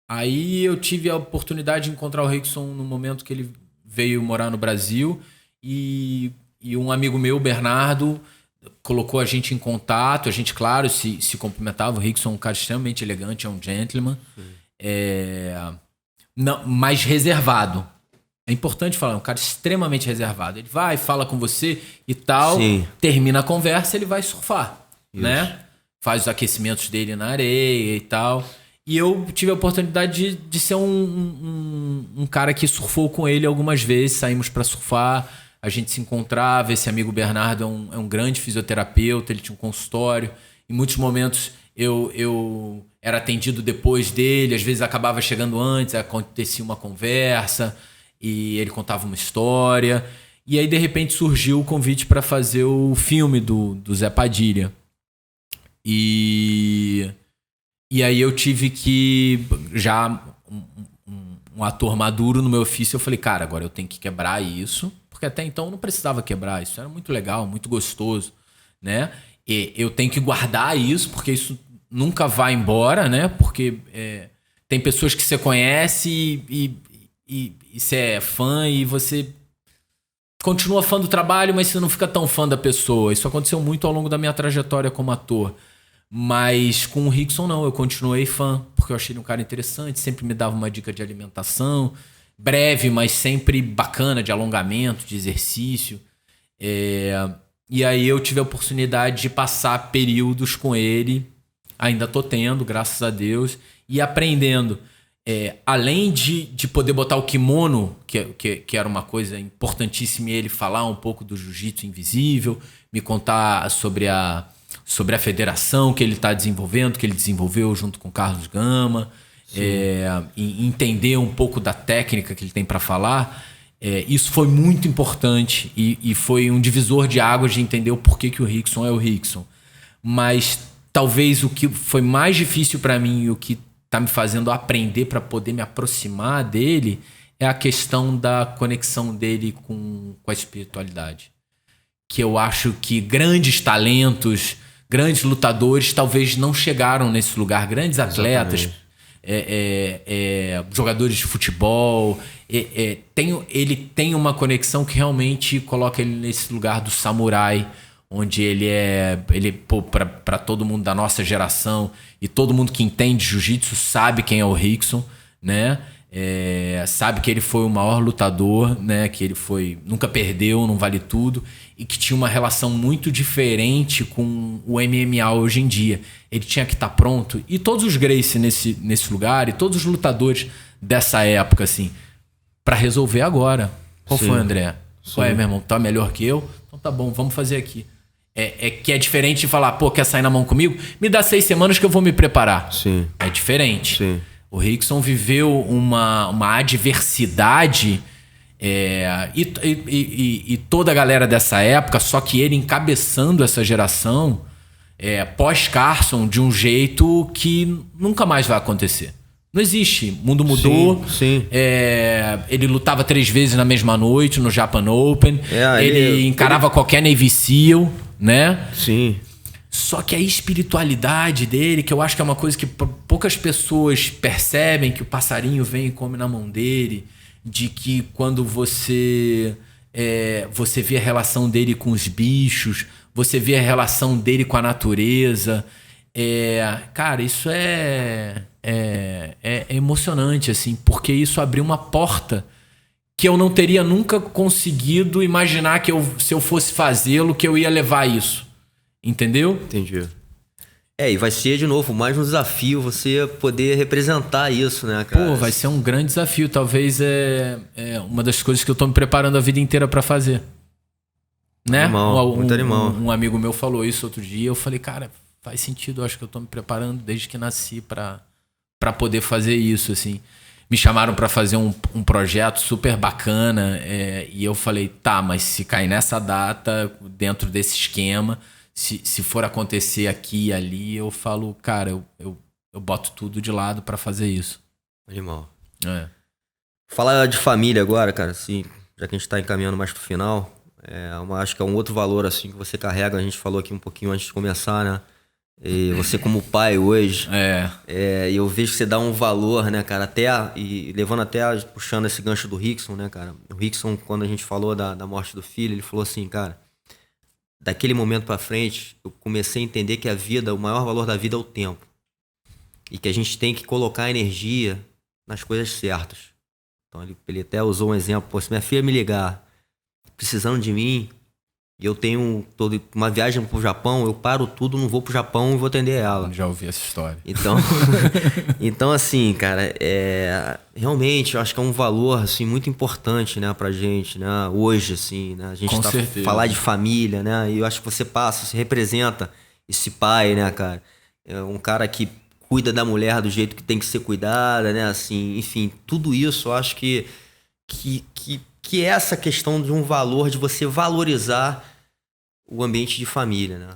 [SPEAKER 2] Aí eu tive a oportunidade de encontrar o Rickson no momento que ele veio morar no Brasil e um amigo meu, Bernardo, colocou a gente em contato. A gente, claro, se cumprimentava. O Rickson é um cara extremamente elegante, é um gentleman. Não, mais reservado. É importante falar, é um cara extremamente reservado. Ele vai, fala com você e tal, sim, termina a conversa, ele vai surfar, né? Faz os aquecimentos dele na areia e tal. E eu tive a oportunidade de ser um cara que surfou com ele algumas vezes, saímos para surfar, a gente se encontrava. Esse amigo Bernardo é um grande fisioterapeuta, ele tinha um consultório. Em muitos momentos eu era atendido depois dele, às vezes acabava chegando antes, acontecia uma conversa... E ele contava uma história. E aí, de repente, surgiu o convite para fazer o filme do Zé Padilha. E aí eu tive que... Já um ator maduro no meu ofício, eu falei, cara, agora eu tenho que quebrar isso. Porque até então eu não precisava quebrar. Isso era muito legal, muito gostoso, né? E eu tenho que guardar isso, porque isso nunca vai embora, né? Porque tem pessoas que você conhece e você é fã e você continua fã do trabalho, mas você não fica tão fã da pessoa. Isso aconteceu muito ao longo da minha trajetória como ator. Mas com o Rickson não, eu continuei fã. porque eu achei ele um cara interessante, sempre me dava uma dica de alimentação, breve, mas sempre bacana, de alongamento, de exercício. E aí eu tive a oportunidade de passar períodos com ele, ainda tô tendo, graças a Deus, e aprendendo. Além de poder botar o kimono, que era uma coisa importantíssima, e ele falar um pouco do jiu-jitsu invisível, me contar sobre a federação que ele está desenvolvendo, que ele desenvolveu junto com o Carlos Gama, e entender um pouco da técnica que ele tem para falar. Isso foi muito importante e foi um divisor de águas de entender o porquê que o Rickson é o Rickson. Mas talvez o que foi mais difícil para mim e o que está me fazendo aprender para poder me aproximar dele é a questão da conexão dele com a espiritualidade. Que eu acho que grandes talentos, grandes lutadores talvez não chegaram nesse lugar. Grandes atletas, jogadores de futebol, ele tem uma conexão que realmente coloca ele nesse lugar do samurai, onde ele para todo mundo da nossa geração e todo mundo que entende jiu-jitsu sabe quem é o Rickson, né? Sabe que ele foi o maior lutador, né? Que ele nunca perdeu, não vale tudo, e que tinha uma relação muito diferente com o MMA hoje em dia. Ele tinha que estar pronto, e todos os Gracie nesse lugar, e todos os lutadores dessa época, assim, para resolver agora. Qual foi, André? Qual meu irmão? Tá melhor que eu? Então tá bom, vamos fazer aqui. Que é diferente de falar, pô, quer sair na mão comigo? Me dá 6 semanas que eu vou me preparar.
[SPEAKER 1] Sim.
[SPEAKER 2] É diferente.
[SPEAKER 1] Sim.
[SPEAKER 2] O Rickson viveu uma adversidade e toda a galera dessa época, só que ele encabeçando essa geração pós-Carson de um jeito que nunca mais vai acontecer. Não existe. O mundo mudou.
[SPEAKER 1] Sim.
[SPEAKER 2] Ele lutava 3 vezes na mesma noite no Japan Open. Ele encarava qualquer Navy SEAL, né?
[SPEAKER 1] Sim.
[SPEAKER 2] Só que a espiritualidade dele, que eu acho que é uma coisa que poucas pessoas percebem, que o passarinho vem e come na mão dele, de que quando você vê a relação dele com os bichos, você vê a relação dele com a natureza, cara, isso é emocionante, assim, porque isso abriu uma porta que eu não teria nunca conseguido imaginar que se eu fosse fazê-lo, que eu ia levar isso. Entendeu?
[SPEAKER 1] Entendi. E vai ser, de novo, mais um desafio você poder representar isso, né, cara?
[SPEAKER 2] Pô, vai ser um grande desafio. Talvez é uma das coisas que eu tô me preparando a vida inteira pra fazer. Né?
[SPEAKER 1] Animal, muito animal.
[SPEAKER 2] Um amigo meu falou isso outro dia. Eu falei, cara, faz sentido. Eu acho que eu tô me preparando desde que nasci pra poder fazer isso, assim. Me chamaram pra fazer um projeto super bacana. E eu falei, tá, mas se cair nessa data, dentro desse esquema... Se for acontecer aqui e ali, eu falo, cara, eu boto tudo de lado pra fazer isso.
[SPEAKER 1] Animal. Falar de família agora, cara, assim, já que a gente tá encaminhando mais pro final, acho que é um outro valor, assim, que você carrega. A gente falou aqui um pouquinho antes de começar, né? E você como pai hoje, e eu vejo que você dá um valor, né, cara, puxando esse gancho do Rickson, né, cara? O Rickson, quando a gente falou da morte do filho, ele falou assim, cara, daquele momento pra frente, eu comecei a entender que o maior valor da vida é o tempo. E que a gente tem que colocar energia nas coisas certas. Então ele até usou um exemplo, se minha filha me ligar precisando de mim, e eu tenho uma viagem pro Japão, eu paro tudo, não vou pro Japão e vou atender ela.
[SPEAKER 2] Já ouvi essa história.
[SPEAKER 1] Então assim, cara, realmente eu acho que é um valor assim, muito importante, né, pra gente, né, hoje, assim, né, a gente falar de família, né, e eu acho que você representa esse pai, né, cara, um cara que cuida da mulher do jeito que tem que ser cuidada, né, assim, enfim, tudo isso eu acho que é essa questão de um valor, de você valorizar o ambiente de família, né?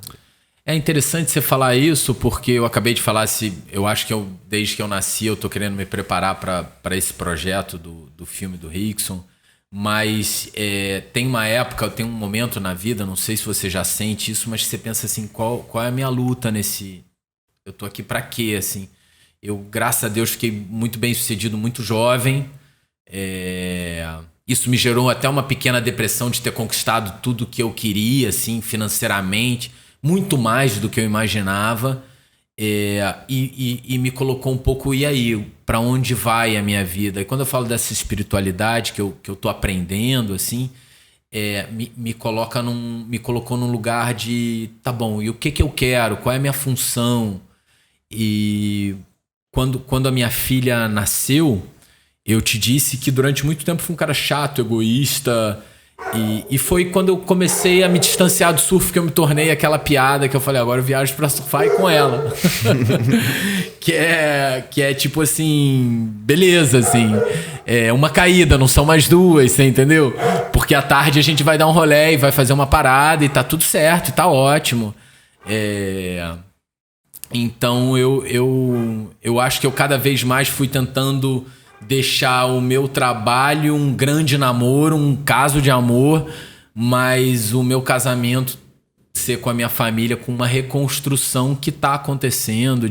[SPEAKER 2] É interessante você falar isso, porque eu acabei de falar, eu acho que desde que eu nasci, eu tô querendo me preparar para esse projeto do filme do Rickson, mas tem uma época, tem um momento na vida, não sei se você já sente isso, mas você pensa assim, qual é a minha luta eu tô aqui pra quê, assim? Eu, graças a Deus, fiquei muito bem sucedido, muito jovem, isso me gerou até uma pequena depressão de ter conquistado tudo que eu queria, assim, financeiramente, muito mais do que eu imaginava. E me colocou um pouco, e aí, para onde vai a minha vida? E quando eu falo dessa espiritualidade que eu tô aprendendo, assim, me colocou num lugar de, tá bom, e o que eu quero? Qual é a minha função? E quando a minha filha nasceu, eu te disse que durante muito tempo fui um cara chato, egoísta. E foi quando eu comecei a me distanciar do surf que eu me tornei aquela piada que eu falei, agora eu viajo pra surfar e com ela. que é tipo assim, beleza, assim. É uma caída, não são mais duas, você entendeu? Porque à tarde a gente vai dar um rolê e vai fazer uma parada e tá tudo certo, e tá ótimo. Então eu acho que eu cada vez mais fui tentando deixar o meu trabalho um grande namoro, um caso de amor, mas o meu casamento ser com a minha família, com uma reconstrução que tá acontecendo.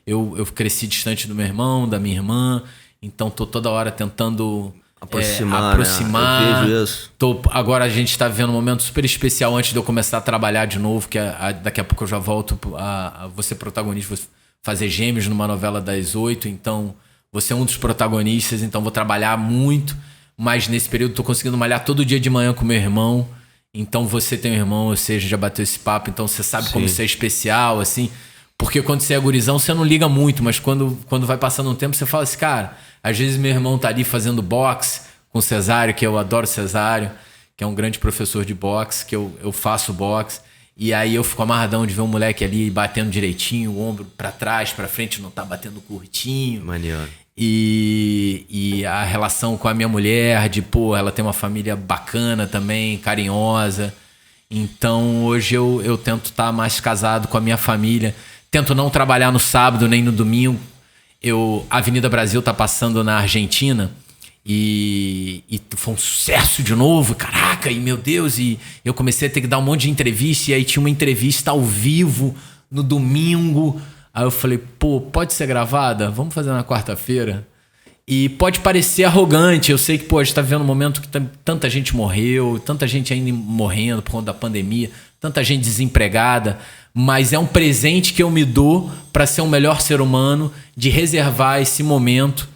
[SPEAKER 2] Eu cresci distante do meu irmão, da minha irmã, então tô toda hora tentando aproximar. Né? Eu vejo isso. Agora a gente tá vivendo um momento super especial antes de eu começar a trabalhar de novo, que daqui a pouco eu já volto a ser protagonista, vou fazer Gêmeos numa novela das 8, então você é um dos protagonistas, então vou trabalhar muito, mas nesse período tô conseguindo malhar todo dia de manhã com meu irmão. Então você tem um irmão, ou seja, já bateu esse papo, então você sabe como isso é especial, assim. Porque quando você é gurizão, você não liga muito, mas quando vai passando um tempo, você fala assim, cara, às vezes meu irmão tá ali fazendo boxe com o Cesário, que eu adoro o Cesário, que é um grande professor de boxe, que eu faço boxe. E aí eu fico amarradão de ver um moleque ali batendo direitinho, o ombro pra trás, pra frente, não tá batendo curtinho.
[SPEAKER 1] Maneiro.
[SPEAKER 2] E a relação com a minha mulher, de ela tem uma família bacana também, carinhosa. Então hoje eu tento estar mais casado com a minha família. Tento não trabalhar no sábado nem no domingo. A Avenida Brasil tá passando na Argentina e foi um sucesso de novo, caraca, e meu Deus, e eu comecei a ter que dar um monte de entrevista, e aí tinha uma entrevista ao vivo no domingo. Aí eu falei, pode ser gravada? Vamos fazer na quarta-feira? E pode parecer arrogante, eu sei que a gente tá vivendo um momento que tanta gente morreu, tanta gente ainda morrendo por conta da pandemia, tanta gente desempregada, mas é um presente que eu me dou para ser um melhor ser humano, de reservar esse momento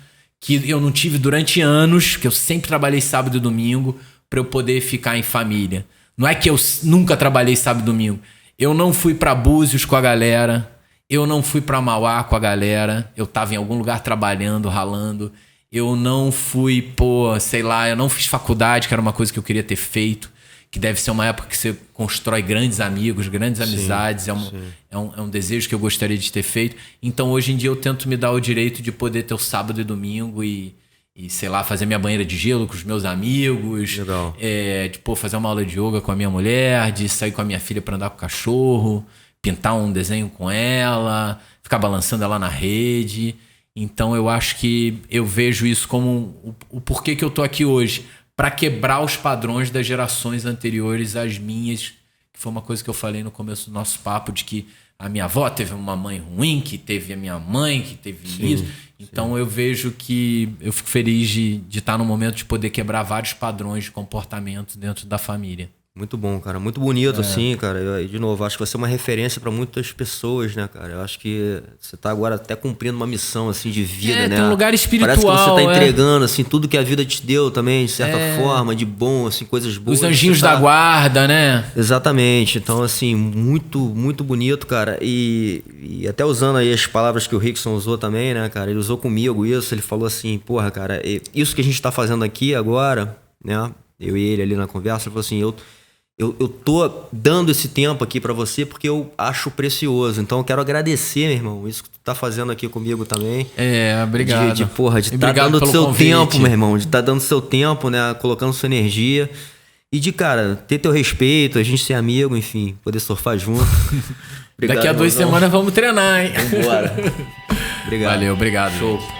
[SPEAKER 2] que eu não tive durante anos, que eu sempre trabalhei sábado e domingo, para eu poder ficar em família. Não é que eu nunca trabalhei sábado e domingo. Eu não fui para Búzios com a galera, eu não fui para Mauá com a galera, eu tava em algum lugar trabalhando, ralando. Eu não fui, eu não fiz faculdade, que era uma coisa que eu queria ter feito, que deve ser uma época que você constrói grandes amigos, grandes amizades, é um desejo que eu gostaria de ter feito. Então hoje em dia eu tento me dar o direito de poder ter o sábado e domingo e fazer minha banheira de gelo com os meus amigos.
[SPEAKER 1] Legal.
[SPEAKER 2] De fazer uma aula de yoga com a minha mulher, de sair com a minha filha para andar com o cachorro, pintar um desenho com ela, ficar balançando ela na rede. Então eu acho que eu vejo isso como o porquê que eu tô aqui hoje, para quebrar os padrões das gerações anteriores às minhas, que foi uma coisa que eu falei no começo do nosso papo, de que a minha avó teve uma mãe ruim, que teve a minha mãe, que teve isso. Então eu vejo que eu fico feliz de estar no momento de poder quebrar vários padrões de comportamento dentro da família.
[SPEAKER 1] Muito bom, cara. Muito bonito, assim, cara. De novo, acho que você é uma referência para muitas pessoas, né, cara? Eu acho que você tá agora até cumprindo uma missão, assim, de vida, né?
[SPEAKER 2] Tem um lugar espiritual.
[SPEAKER 1] Parece que você tá entregando, assim, tudo que a vida te deu também, de certa forma, de bom, assim, coisas boas.
[SPEAKER 2] Os anjinhos da guarda, né?
[SPEAKER 1] Exatamente. Então, assim, muito, muito bonito, cara. E até usando aí as palavras que o Rickson usou também, né, cara? Ele usou comigo isso, ele falou assim, porra, cara, isso que a gente tá fazendo aqui agora, né? Eu e ele ali na conversa, ele falou assim, eu tô dando esse tempo aqui pra você porque eu acho precioso. Então eu quero agradecer, meu irmão, isso que tu tá fazendo aqui comigo também.
[SPEAKER 2] Obrigado.
[SPEAKER 1] De tá dando seu tempo, meu irmão. De tá dando seu tempo, né? Colocando sua energia. E de, cara, ter teu respeito, a gente ser amigo, enfim, poder surfar junto.
[SPEAKER 2] Obrigado, daqui a 2 semanas vamos treinar, hein?
[SPEAKER 1] Vambora. Obrigado.
[SPEAKER 2] Valeu, obrigado.
[SPEAKER 1] Show.